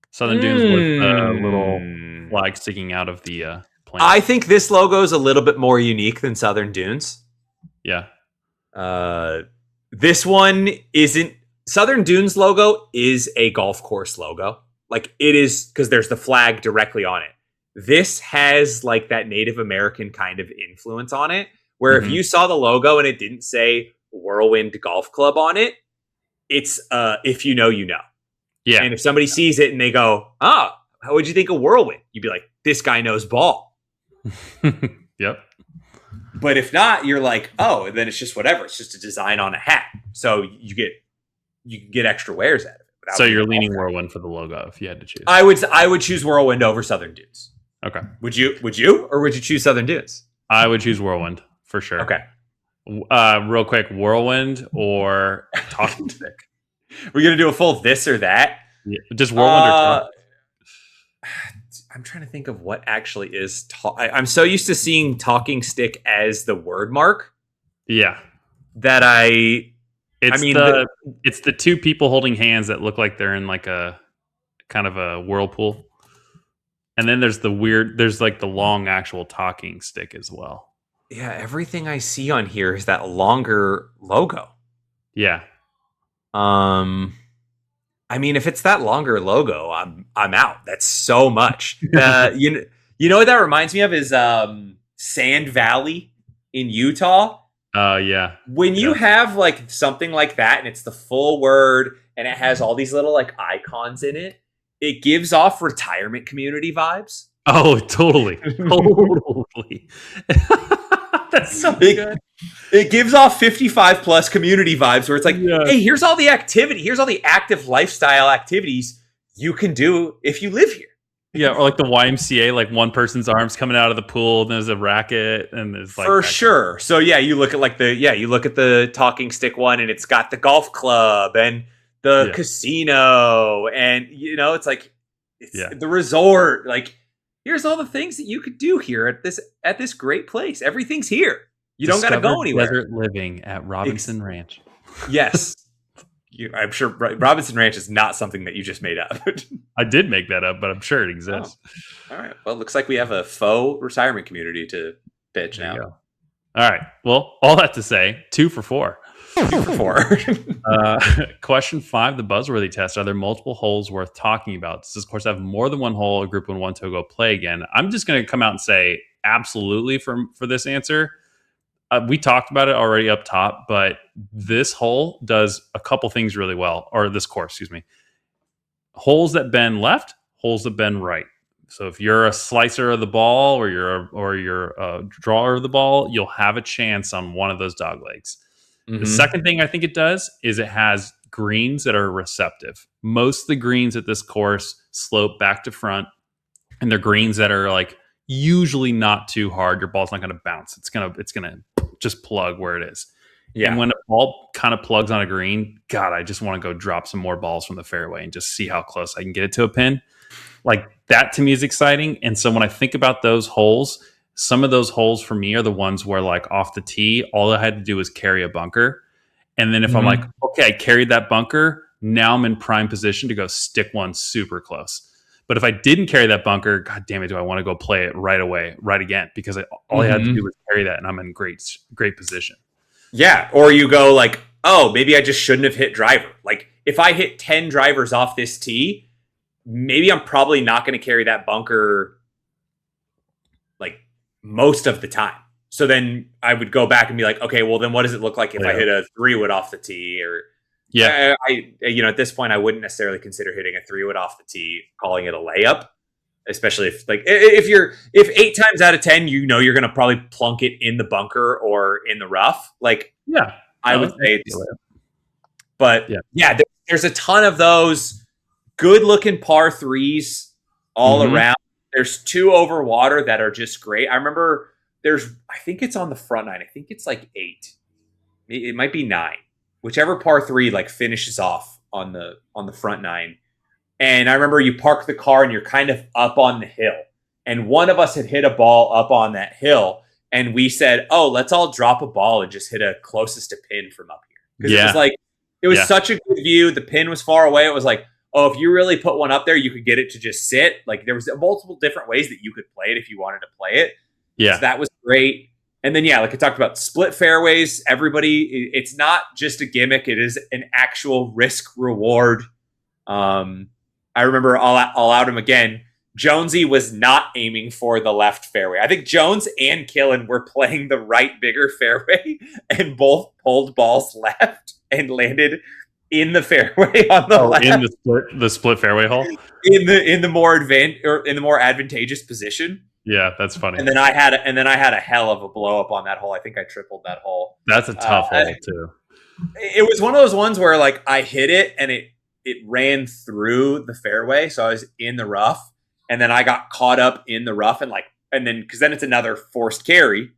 Southern Dunes with a little flag sticking out of the plane. I think this logo is a little bit more unique than Southern Dunes. Yeah. This one isn't. Southern Dunes logo is a golf course logo. Like it is, because there's the flag directly on it. This has like that Native American kind of influence on it, where if you saw the logo and it didn't say Whirlwind Golf Club on it, it's if you know, you know. Yeah. And if somebody sees it and they go, how would you think of Whirlwind? You'd be like, this guy knows ball. Yep. But if not, you're like, oh, then it's just whatever. It's just a design on a hat. So you can get extra wears out of it. So you're leaning Whirlwind for the logo if you had to choose. I would choose Whirlwind over Southern Dunes. Okay. Would you or would you choose Southern Dunes? I would choose Whirlwind for sure. Okay. Real quick, Whirlwind or Talking Stick? We're gonna do a full this or that. Yeah. Just Whirlwind or Talking. I'm trying to think of what actually is. I'm so used to seeing Talking Stick as the word mark. Yeah. That it's the two people holding hands that look like they're in like a kind of a whirlpool. And then there's like the long actual talking stick as well. Yeah, everything I see on here is that longer logo. Yeah. I mean, if it's that longer logo, I'm out. That's so much. You know what that reminds me of is Sand Valley in Utah. Yeah. When you have like something like that and it's the full word and it has all these little like icons in it, it gives off retirement community vibes. Oh, totally. Totally. That's so good. It gives off 55 plus community vibes where it's like, hey, here's all the activity. Here's all the active lifestyle activities you can do if you live here. Yeah, or like the YMCA, like one person's arms coming out of the pool, and there's a racket, and there's like for sure. So yeah, you look at the talking stick one, and it's got the golf club and the casino, and it's like the resort. Like, here's all the things that you could do here at this great place. Everything's here. You don't got to go anywhere. Desert living at Robinson Ranch. Yes. I'm sure Robinson Ranch is not something that you just made up. I did make that up, but I'm sure it exists. Oh. All right. Well, it looks like we have a faux retirement community to pitch now. All right. Well, all that to say, 2 for 4. 2 for 4. Question 5, the buzzworthy test. Are there multiple holes worth talking about? Does this course have more than one hole? A group would want to go play again? I'm just going to come out and say absolutely for this answer. We talked about it already up top, but this hole does a couple things really well, or this course, excuse me. Holes that bend left, holes that bend right. So if you're a slicer of the ball or you're a drawer of the ball, you'll have a chance on one of those dog legs. Mm-hmm. The second thing I think it does is it has greens that are receptive. Most of the greens at this course slope back to front, and they're greens that are like usually not too hard. Your ball's not going to bounce. It's going to just plug where it is. Yeah. And when a ball kind of plugs on a green, God, I just want to go drop some more balls from the fairway and just see how close I can get it to a pin. Like that to me is exciting. And so when I think about those holes, some of those holes for me are the ones where like off the tee, all I had to do was carry a bunker. And then if I'm like, Mhm. okay, I carried that bunker, now I'm in prime position to go stick one super close. But if I didn't carry that bunker, God damn it, do I want to go play it right away, right again? Because all I had to do was carry that, and I'm in great position. Yeah. Or you go like, oh, maybe I just shouldn't have hit driver. Like if I hit 10 drivers off this tee, maybe I'm probably not going to carry that bunker like most of the time. So then I would go back and be like, okay, well then what does it look like if I hit a 3-wood off the tee? Or Yeah, at this point I wouldn't necessarily consider hitting a 3-wood off the tee, calling it a layup, especially if 8 times out of 10 you're going to probably plunk it in the bunker or in the rough. Like yeah. I would No, say but yeah. yeah, there's a ton of those good looking par threes all Mm-hmm. around. There's two over water that are just great. I remember I think it's on the front nine. I think it's like 8. It might be 9. Whichever par three like finishes off on the front nine. And I remember you park the car and you're kind of up on the hill. And one of us had hit a ball up on that hill. And we said, oh, let's all drop a ball and just hit a closest to pin from up here. Because it was like, it was such a good view. The pin was far away. It was like, oh, if you really put one up there, you could get it to just sit. Like there was multiple different ways that you could play it if you wanted to play it. Yeah. So that was great. And then, yeah, like I talked about split fairways, it's not just a gimmick. It is an actual risk reward. I remember I'll out him again. Jonesy was not aiming for the left fairway. I think Jones and Killen were playing the right bigger fairway and both pulled balls left and landed in the fairway on the left. In the split fairway hole? In the more advantageous position. Yeah, that's funny. And then I had a hell of a blow up on that hole. I think I tripled that hole. That's a tough hole too. It was one of those ones where like I hit it and it ran through the fairway, so I was in the rough, and then I got caught up in the rough and then because then it's another forced carry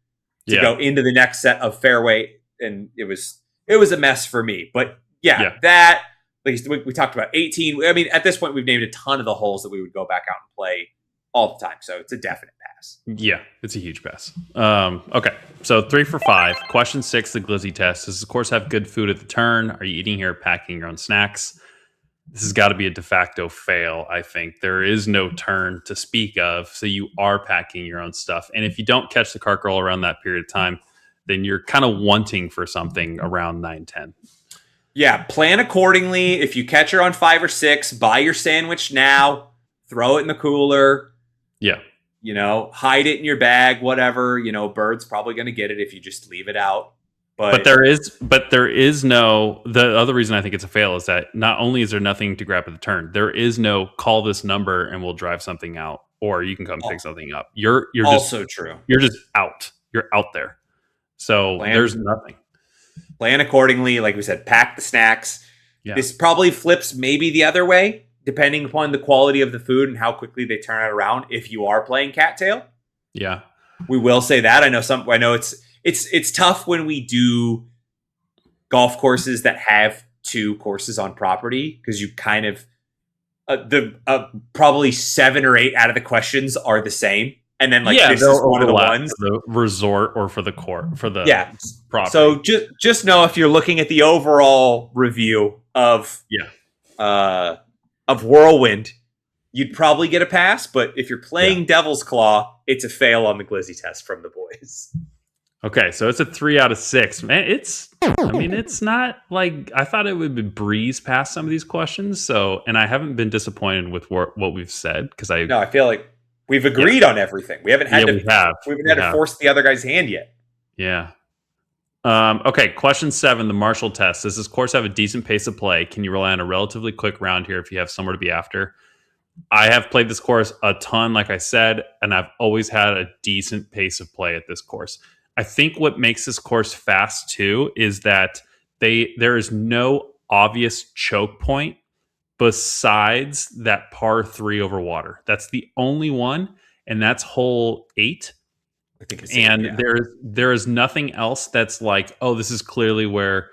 to go into the next set of fairway, and it was a mess for me. But that at least we talked about 18. I mean, at this point we've named a ton of the holes that we would go back out and play all the time, so it's a definite pass. Yeah, it's a huge pass. Okay, so 3 for 5. Question 6, the glizzy test. Does the course have good food at the turn? Are you eating here, packing your own snacks? This has got to be a de facto fail, I think. There is no turn to speak of, so you are packing your own stuff. And if you don't catch the cart girl around that period of time, then you're kind of wanting for something around 9-10. Yeah, plan accordingly. If you catch her on 5 or 6, buy your sandwich now, throw it in the cooler. Yeah. Hide it in your bag, whatever. Bird's probably going to get it if you just leave it out. But there is no, the other reason I think it's a fail is that not only is there nothing to grab at the turn, there is no call this number and we'll drive something out, or you can come pick something up. You're also true. You're just out. You're out there. So there's nothing. Plan accordingly. Like we said, pack the snacks. Yeah. This probably flips maybe the other way, depending upon the quality of the food and how quickly they turn it around. If you are playing cattail. Yeah. We will say that. I know it's tough when we do golf courses that have 2 courses on property, because you kind of probably 7 or 8 out of the questions are the same, and then this is one of the ones for the resort or for the court for the property. So just know if you're looking at the overall review of Whirlwind, you'd probably get a pass, but if you're playing Devil's Claw, it's a fail on the glizzy test from the boys. Okay, so it's a 3 out of 6. Man, it's not like I thought it would breeze past some of these questions. So, and I haven't been disappointed with what we've said because I feel like we've agreed on everything. We haven't had we haven't had to force the other guy's hand yet. Yeah. Okay, question 7, the Marshall test. Does this course have a decent pace of play? Can you rely on a relatively quick round here if you have somewhere to be after? I have played this course a ton, like I said, and I've always had a decent pace of play at this course. I think what makes this course fast too is that there is no obvious choke point besides that par 3 over water. That's the only one, and that's hole 8. I think it's And yeah. there is nothing else that's like, oh, this is clearly where,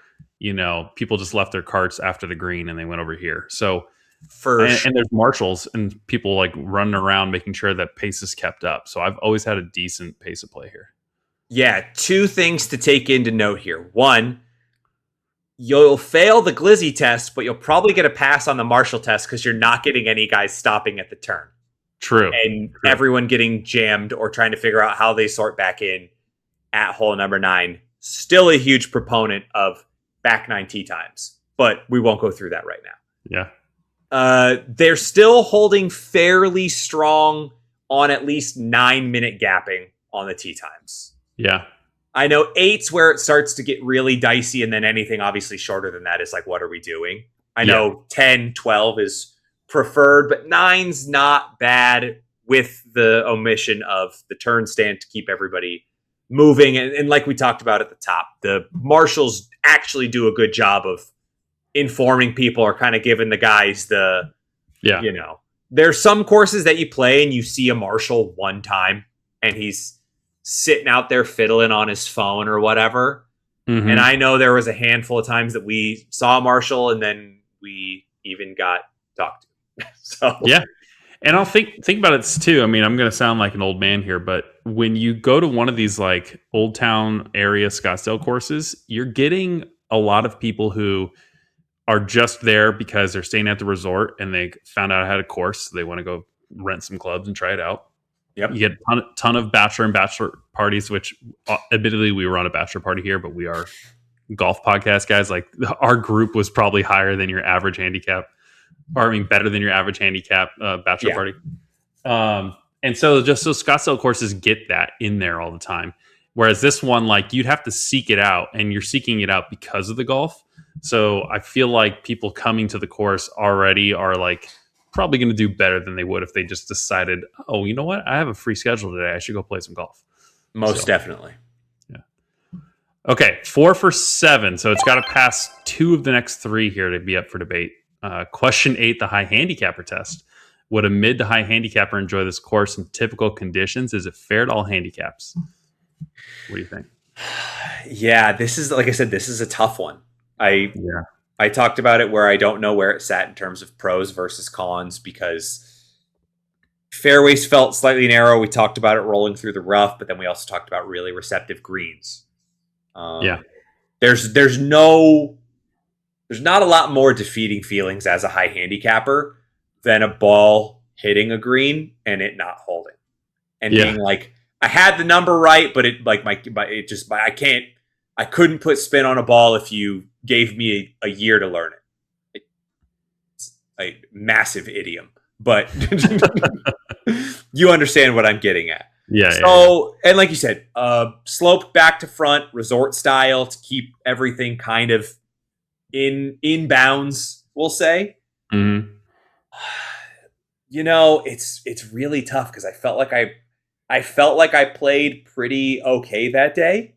people just left their carts after the green and they went over here. So, For and there's marshals and people like running around making sure that pace is kept up. So I've always had a decent pace of play here. Yeah, two things to take into note here. One, you'll fail the glizzy test, but you'll probably get a pass on the marshal test because you're not getting any guys stopping at the turn True. and everyone getting jammed or trying to figure out how they sort back in at hole number 9. Still a huge proponent of back 9 tee times, but we won't go through that right now. Yeah. They're still holding fairly strong on at least 9-minute gapping on the tee times. Yeah. I know 8's where it starts to get really dicey, and then anything obviously shorter than that is like, what are we doing? I know 10, 12 is preferred, but 9's not bad with the omission of the turn stand to keep everybody moving. And like we talked about at the top, the marshals actually do a good job of informing people or kind of giving the guys the, there's some courses that you play and you see a marshal one time and he's sitting out there fiddling on his phone or whatever. Mm-hmm. And I know there was a handful of times that we saw a marshal and then we even got talked to. So yeah. And I'll think about it too. I mean, I'm going to sound like an old man here, but when you go to one of these like Old Town area Scottsdale courses, you're getting a lot of people who are just there because they're staying at the resort and they found out I had a course. So they want to go rent some clubs and try it out. Yep. You get a ton of bachelor and bachelor parties, which admittedly we were on a bachelor party here, but we are golf podcast guys. Like our group was probably higher than your average handicap, or I mean better than your average handicap bachelor party. And so Scottsdale courses get that in there all the time. Whereas this one, like you'd have to seek it out, and you're seeking it out because of the golf. So I feel like people coming to the course already are like probably going to do better than they would if they just decided, oh, you know what? I have a free schedule today. I should go play some golf. Most definitely. Yeah. Okay. 4 for 7. So it's got to pass 2 of the next 3 here to be up for debate. Question 8, the high handicapper test. Would a mid to high handicapper enjoy this course in typical conditions? Is it fair to all handicaps? What do you think? Yeah, this is, like I said, this is a tough one. I talked about it where I don't know where it sat in terms of pros versus cons because fairways felt slightly narrow. We talked about it rolling through the rough, but then we also talked about really receptive greens. There's not a lot more defeating feelings as a high handicapper than a ball hitting a green and it not holding and being like, I had the number right, but it like I couldn't put spin on a ball if you gave me a year to learn it. It's a massive idiom, but you understand what I'm getting at. Yeah. So, and like you said, slope back to front, resort style to keep everything kind of in bounds, we'll say. Mm-hmm. It's really tough because I felt like I played pretty okay that day.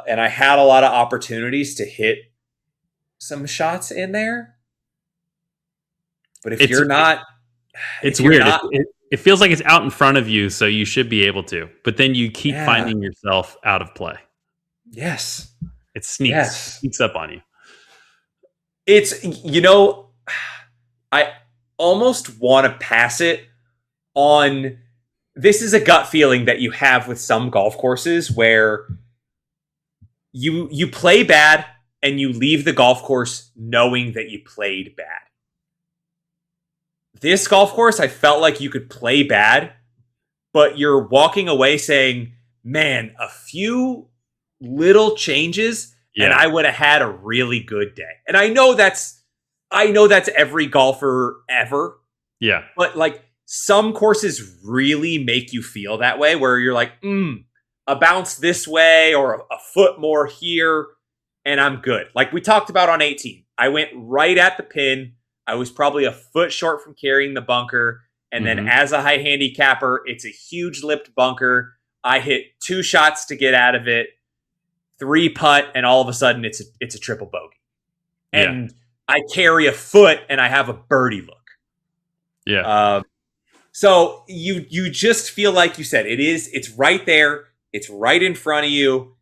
And I had a lot of opportunities to hit some shots in there. But if you're not... It's weird. It feels like it's out in front of you, so you should be able to. But then you keep finding yourself out of play. Yes. It sneaks up on you. It's, I almost want to pass it on... This is a gut feeling that you have with some golf courses where... You play bad and you leave the golf course knowing that you played bad. This golf course, I felt like you could play bad, but you're walking away saying, man, a few little changes and I would have had a really good day. And I know that's every golfer ever. Yeah. But like some courses really make you feel that way where you're like, a bounce this way or a foot more here, and I'm good. Like we talked about on 18. I went right at the pin. I was probably a foot short from carrying the bunker. And then as a high handicapper, it's a huge lipped bunker. I hit 2 shots to get out of it, 3 putt, and all of a sudden it's a triple bogey. And I carry a foot and I have a birdie look. Yeah. So you just feel like you said it's right there, it's right in front of you.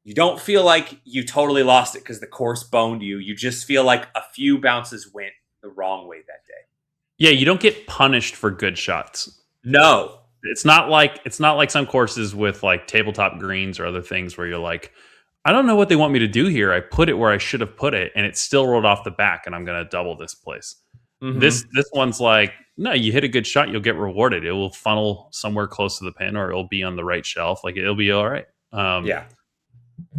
You don't feel like you totally lost it because the course boned you. You just feel like a few bounces went the wrong way that day. Yeah, you don't get punished for good shots. No. It's not like some courses with like tabletop greens or other things where you're like, I don't know what they want me to do here. I put it where I should have put it, and it still rolled off the back, and I'm going to double this place. Mm-hmm. This one's like, no, you hit a good shot, you'll get rewarded. It will funnel somewhere close to the pin, or it'll be on the right shelf. Like it'll be all right. Yeah.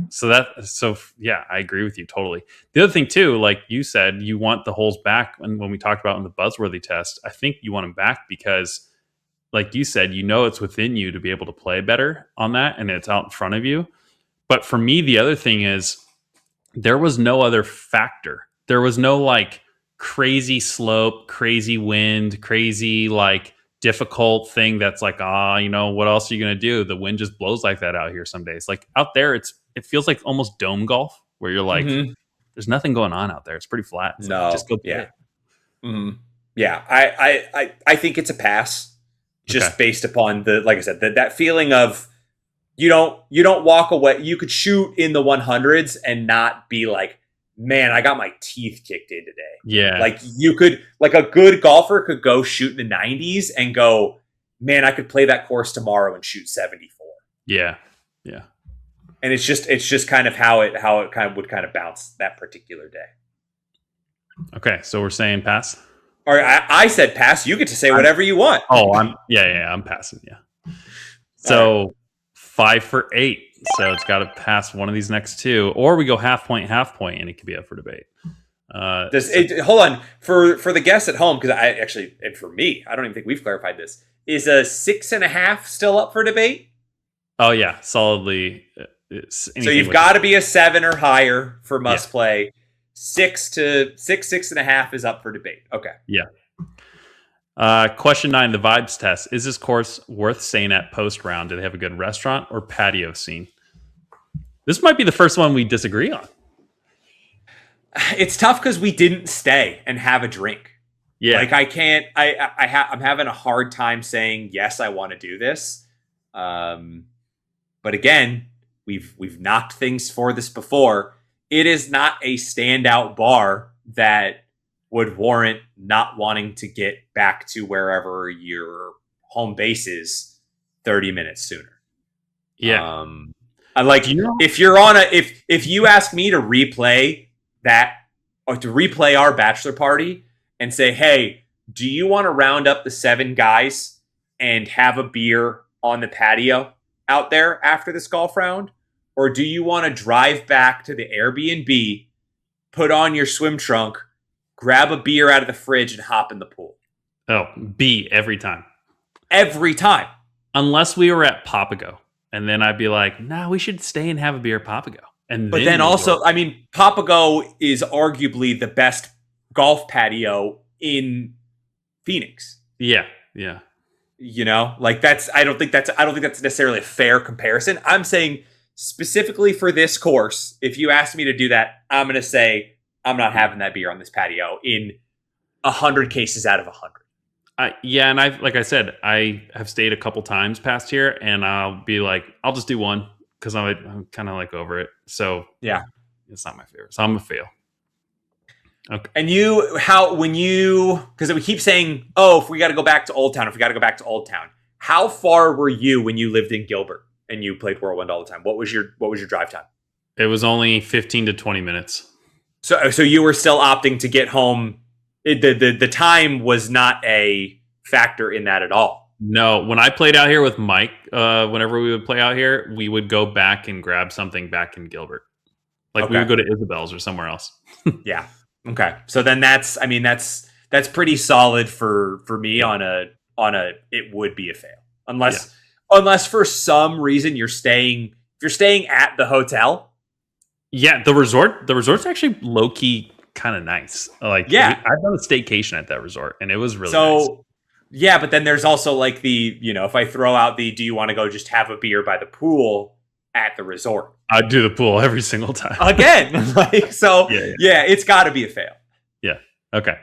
So yeah, I agree with you totally. The other thing too, like you said, you want the holes back, and when we talked about in the buzzworthy test, I think you want them back because, like you said, it's within you to be able to play better on that, and it's out in front of you. But for me, the other thing is there was no other factor. There was no like crazy slope, crazy wind, crazy like difficult thing that's like, what else are you going to do? The wind just blows like that out here some days. Like out there, it feels like almost dome golf where you're like, there's nothing going on out there. It's pretty flat. It's no. like, just go play. Yeah. Mm-hmm. Yeah. I think it's a pass just based upon like I said, that feeling of, you don't walk away. You could shoot in the 100s and not be like, man, I got my teeth kicked in today. Yeah. Like you could, like a good golfer could go shoot in the 90s and go, man, I could play that course tomorrow and shoot 74. Yeah. Yeah. And it's just kind of how it kind of would kind of bounce that particular day. Okay. So we're saying pass. All right. I said pass. You get to say whatever you want. Oh, I'm passing. Yeah. So 5 for 8. So it's got to pass one of these next two, or we go half point, and it could be up for debate. Hold on for the guests at home, because and for me, I don't even think we've clarified this. Is a 6.5 still up for debate? Oh yeah, solidly. So you've got to be a 7 or higher for must play. 6.5 is up for debate. Okay. Yeah. Question 9, the vibes test. Is this course worth staying at post round? Do they have a good restaurant or patio scene? This might be the first one we disagree on. It's tough because we didn't stay and have a drink. Yeah. Like I can't, I'm having a hard time saying, yes, I want to do this. But again, we've knocked things for this before. It is not a standout bar that would warrant not wanting to get back to wherever your home base is 30 minutes sooner. Yeah. If you're on if you ask me to replay that, or to replay our bachelor party and say, hey, do you want to round up the 7 guys and have a beer on the patio out there after this golf round? Or do you want to drive back to the Airbnb, put on your swim trunk, grab a beer out of the fridge, and hop in the pool? Oh, B every time. Every time. Unless we were at Papago. And then I'd be like, nah, we should stay and have a beer at Papago. But then also, I mean, Papago is arguably the best golf patio in Phoenix. Yeah, yeah. I don't think that's necessarily a fair comparison. I'm saying specifically for this course, if you ask me to do that, I'm going to say I'm not having that beer on this patio in 100 cases out of 100. And like I said, I have stayed a couple times past here, and I'll be like, I'll just do one because I'm kind of like over it. So yeah, it's not my favorite. So I'm a fail. Okay. And because we keep saying, oh, if we got to go back to Old Town, how far were you when you lived in Gilbert and you played Whirlwind all the time? What was your drive time? It was only 15 to 20 minutes. So you were still opting to get home. The time was not a factor in that at all. No, when I played out here with Mike, whenever we would play out here, we would go back and grab something back in Gilbert. We would go to Isabel's or somewhere else. Yeah. Okay. So then that's pretty solid for me on a it would be a fail. Unless for some reason you're staying at the hotel. Yeah, the resort's actually low key kind of nice. I've done a staycation at that resort, and it was really nice. Yeah, but then there's also like if I throw out do you want to go just have a beer by the pool at the resort? I'd do the pool every single time. Again, it's got to be a fail. Yeah. Okay.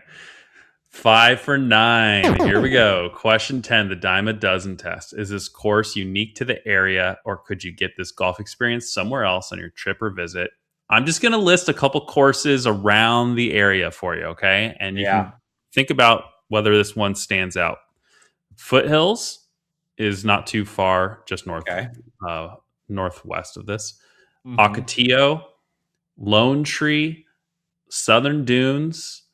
5 for 9. Here we go. Question 10, the dime a dozen test. Is this course unique to the area, or could you get this golf experience somewhere else on your trip or visit? I'm just going to list a couple courses around the area for you, okay? And you Yeah. can think about whether this one stands out. Foothills is not too far, just Okay. northwest of this. Mhm. Ocotillo, Lone Tree, Southern Dunes,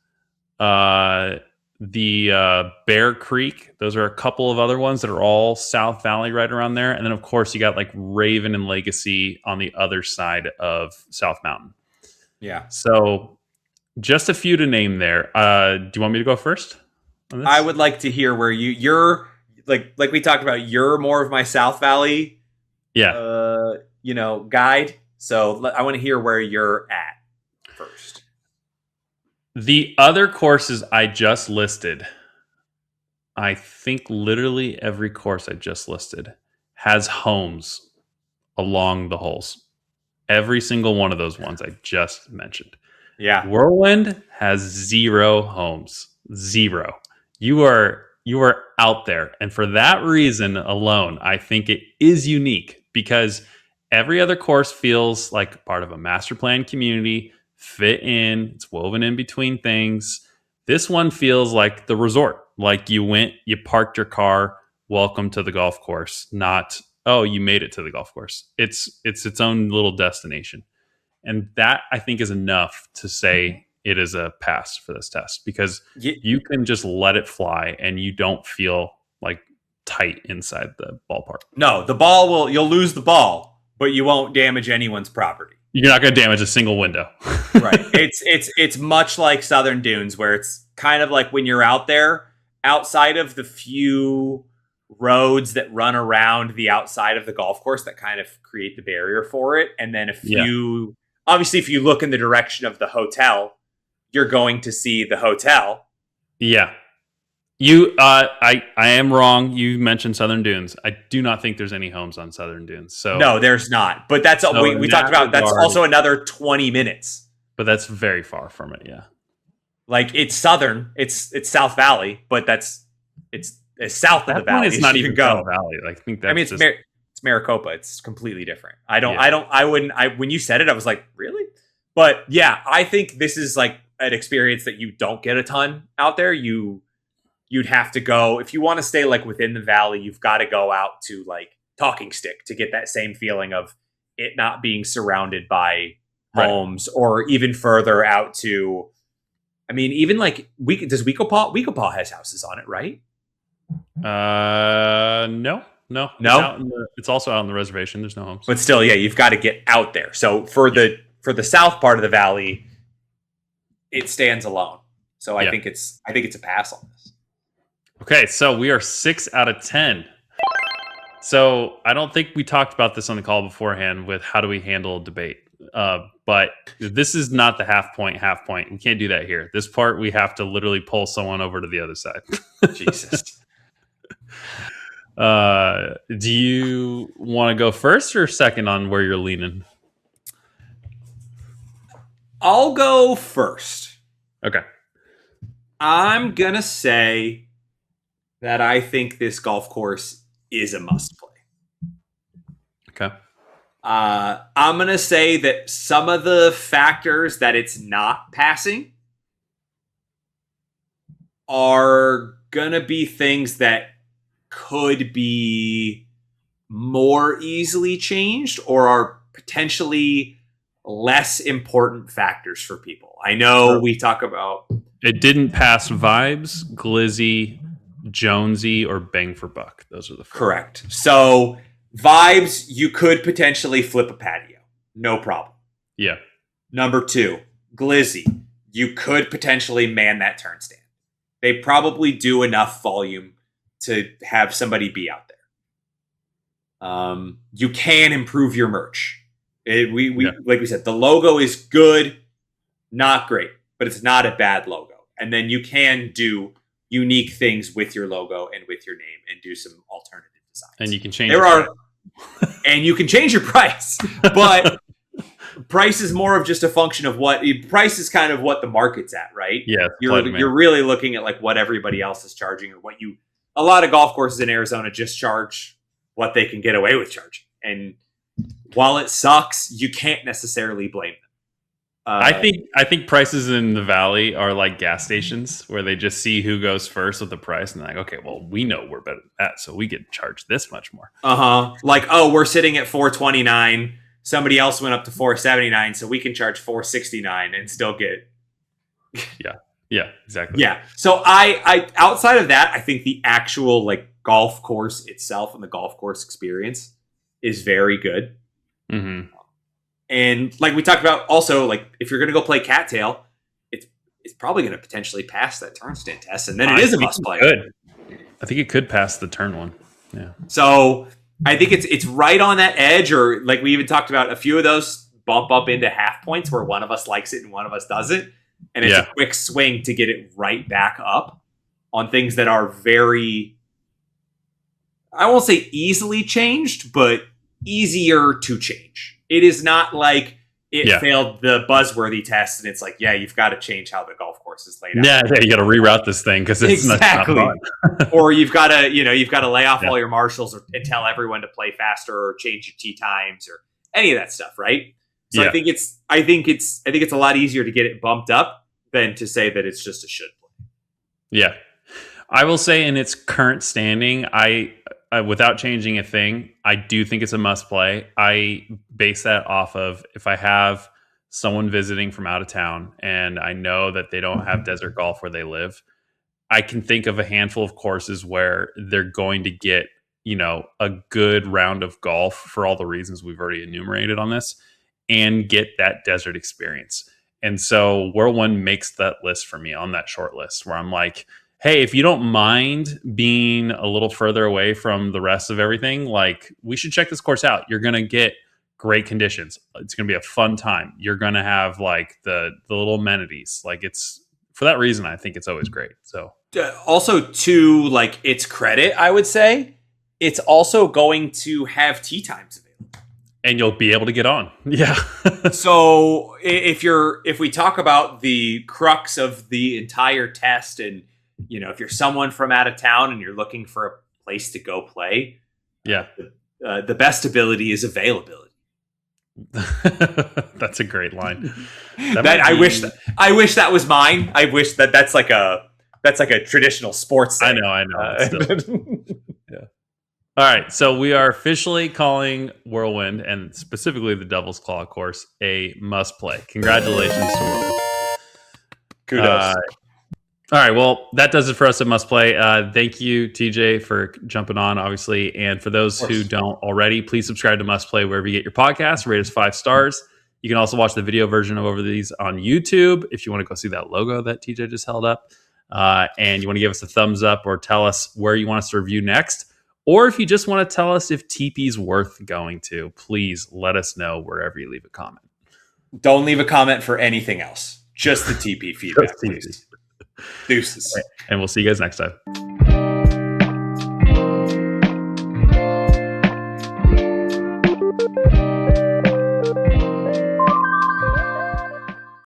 the Bear Creek. Those are a couple of other ones that are all South Valley right around there. And then, of course, you got like Raven and Legacy on the other side of South Mountain. Yeah. So just a few to name there. Do you want me to go first on this? I would like to hear where you're like we talked about, you're more of my South Valley guide. So I want to hear where you're at first. The other courses I just listed, I think literally every course I just listed has homes along the holes. Every single one of those ones I just mentioned. Yeah. Whirlwind has 0 homes. 0. You are out there. And for that reason alone, I think it is unique because every other course feels like part of a master plan community, fit in, it's woven in between things. This one feels like the resort. Like you went, you parked your car, welcome to the golf course, not, oh, you made it to the golf course. It's its own little destination. And that I think is enough to say it is a pass for this test because you can just let it fly and you don't feel like tight inside the ballpark. No, you'll lose the ball, but you won't damage anyone's property. You're not going to damage a single window. Right. It's much like Southern Dunes, where it's kind of like when you're out there, outside of the few roads that run around the outside of the golf course that kind of create the barrier for it. And then a few, obviously, if you look in the direction of the hotel, you're going to see the hotel. Yeah. I am wrong. You mentioned Southern Dunes. I do not think there's any homes on Southern Dunes. So no, there's not. But that's we talked about. That's also another 20 minutes. But that's very far from it. Yeah. Like it's southern. It's South Valley, but it's south of the valley. It's not even South Valley. Like, I think that's it's Maricopa. It's completely different. When you said it, I was like, really? But yeah, I think this is like an experience that you don't get a ton out there. You'd have to go, if you want to stay like within the valley, you've got to go out to like Talking Stick to get that same feeling of it not being surrounded by homes, or even further out to, I mean, even like does Weekapaw has houses on it, right? No. It's also out on the reservation. There's no homes. But still, yeah, you've got to get out there. So for the south part of the valley, it stands alone. So I think it's a pass on this. Okay, so we are 6 out of 10. So I don't think we talked about this on the call beforehand with how do we handle a debate. But this is not the half point. We can't do that here. This part, we have to literally pull someone over to the other side. Jesus. Do you want to go first or second on where you're leaning? I'll go first. Okay. I'm going to say that I think this golf course is a must play. Okay. I'm going to say that some of the factors that it's not passing are going to be things that could be more easily changed or are potentially less important factors for people. I know we talk about... It didn't pass Vibes, Glizzy, Jonesy, or Bang for Buck. Those are the four. Correct. So Vibes, you could potentially flip a patio. No problem. Yeah. Number 2, Glizzy, you could potentially man that turn stand. They probably do enough volume to have somebody be out there. You can improve your merch. Like we said, the logo is good, not great, but it's not a bad logo. And then you can do unique things with your logo and with your name and do some alternative designs. And you can change and you can change your price. price is more of just a function of price is kind of what the market's at, right? Yeah, You're really looking at like what everybody else is charging, or a lot of golf courses in Arizona just charge what they can get away with charging. And while it sucks, you can't necessarily blame them. I think prices in the valley are like gas stations where they just see who goes first with the price, and they're like, okay, well, we know we're better than that, so we get charged this much more. Like, oh, we're sitting at $429. Somebody else went up to $479, so we can charge $469 and still get. Yeah, exactly. Yeah. So I outside of that, I think the actual like golf course itself and the golf course experience is very good. Mm-hmm. And like we talked about, also, like if you're going to go play cattail, it's probably going to potentially pass that turn stand test, and then it is a must play. I think it could pass the turn one. Yeah. So I think it's right on that edge, or like we even talked about, a few of those bump up into half points where one of us likes it and one of us doesn't, and it's a quick swing to get it right back up on things that are very, I won't say easily changed, but easier to change. It is not like it failed the buzzworthy test, and it's like, you've got to change how the golf course is laid out. Yeah, you got to reroute this thing because it's not fun. Or you've got to lay off all your marshals and tell everyone to play faster, or change your tee times, or any of that stuff, right? So I think it's a lot easier to get it bumped up than to say that it's just a should play. Yeah, I will say in its current standing, I without changing a thing, I do think it's a must play. I base that off of if I have someone visiting from out of town and I know that they don't have desert golf where they live, I can think of a handful of courses where they're going to get, a good round of golf for all the reasons we've already enumerated on this, and get that desert experience. And so Whirlwind makes that list for me on that short list where I'm like, hey, if you don't mind being a little further away from the rest of everything, like, we should check this course out. You're going to get great conditions. It's going to be a fun time. You're going to have like the little amenities. Like, it's for that reason, I think it's always great. So also, to like its credit, I would say it's also going to have tee times available. And you'll be able to get on. Yeah. So if we talk about the crux of the entire test, and if you're someone from out of town and you're looking for a place to go play, the best ability is availability. That's a great line. I wish that was mine. I wish that's like a traditional sports saying. I know. Yeah. All right, so we are officially calling Whirlwind, and specifically the Devil's Claw course, a must play. Congratulations to Whirlwind. Kudos. All right, well, that does it for us at Must Play. Thank you, TJ, for jumping on, obviously. And for those who don't already, please subscribe to Must Play wherever you get your podcasts. Rate us 5 stars. You can also watch the video version of over these on YouTube if you want to go see that logo that TJ just held up. And you want to give us a thumbs up or tell us where you want us to review next. Or if you just want to tell us if TP's worth going to, please let us know wherever you leave a comment. Don't leave a comment for anything else. Just the TP feedback, please. Deuces. And we'll see you guys next time.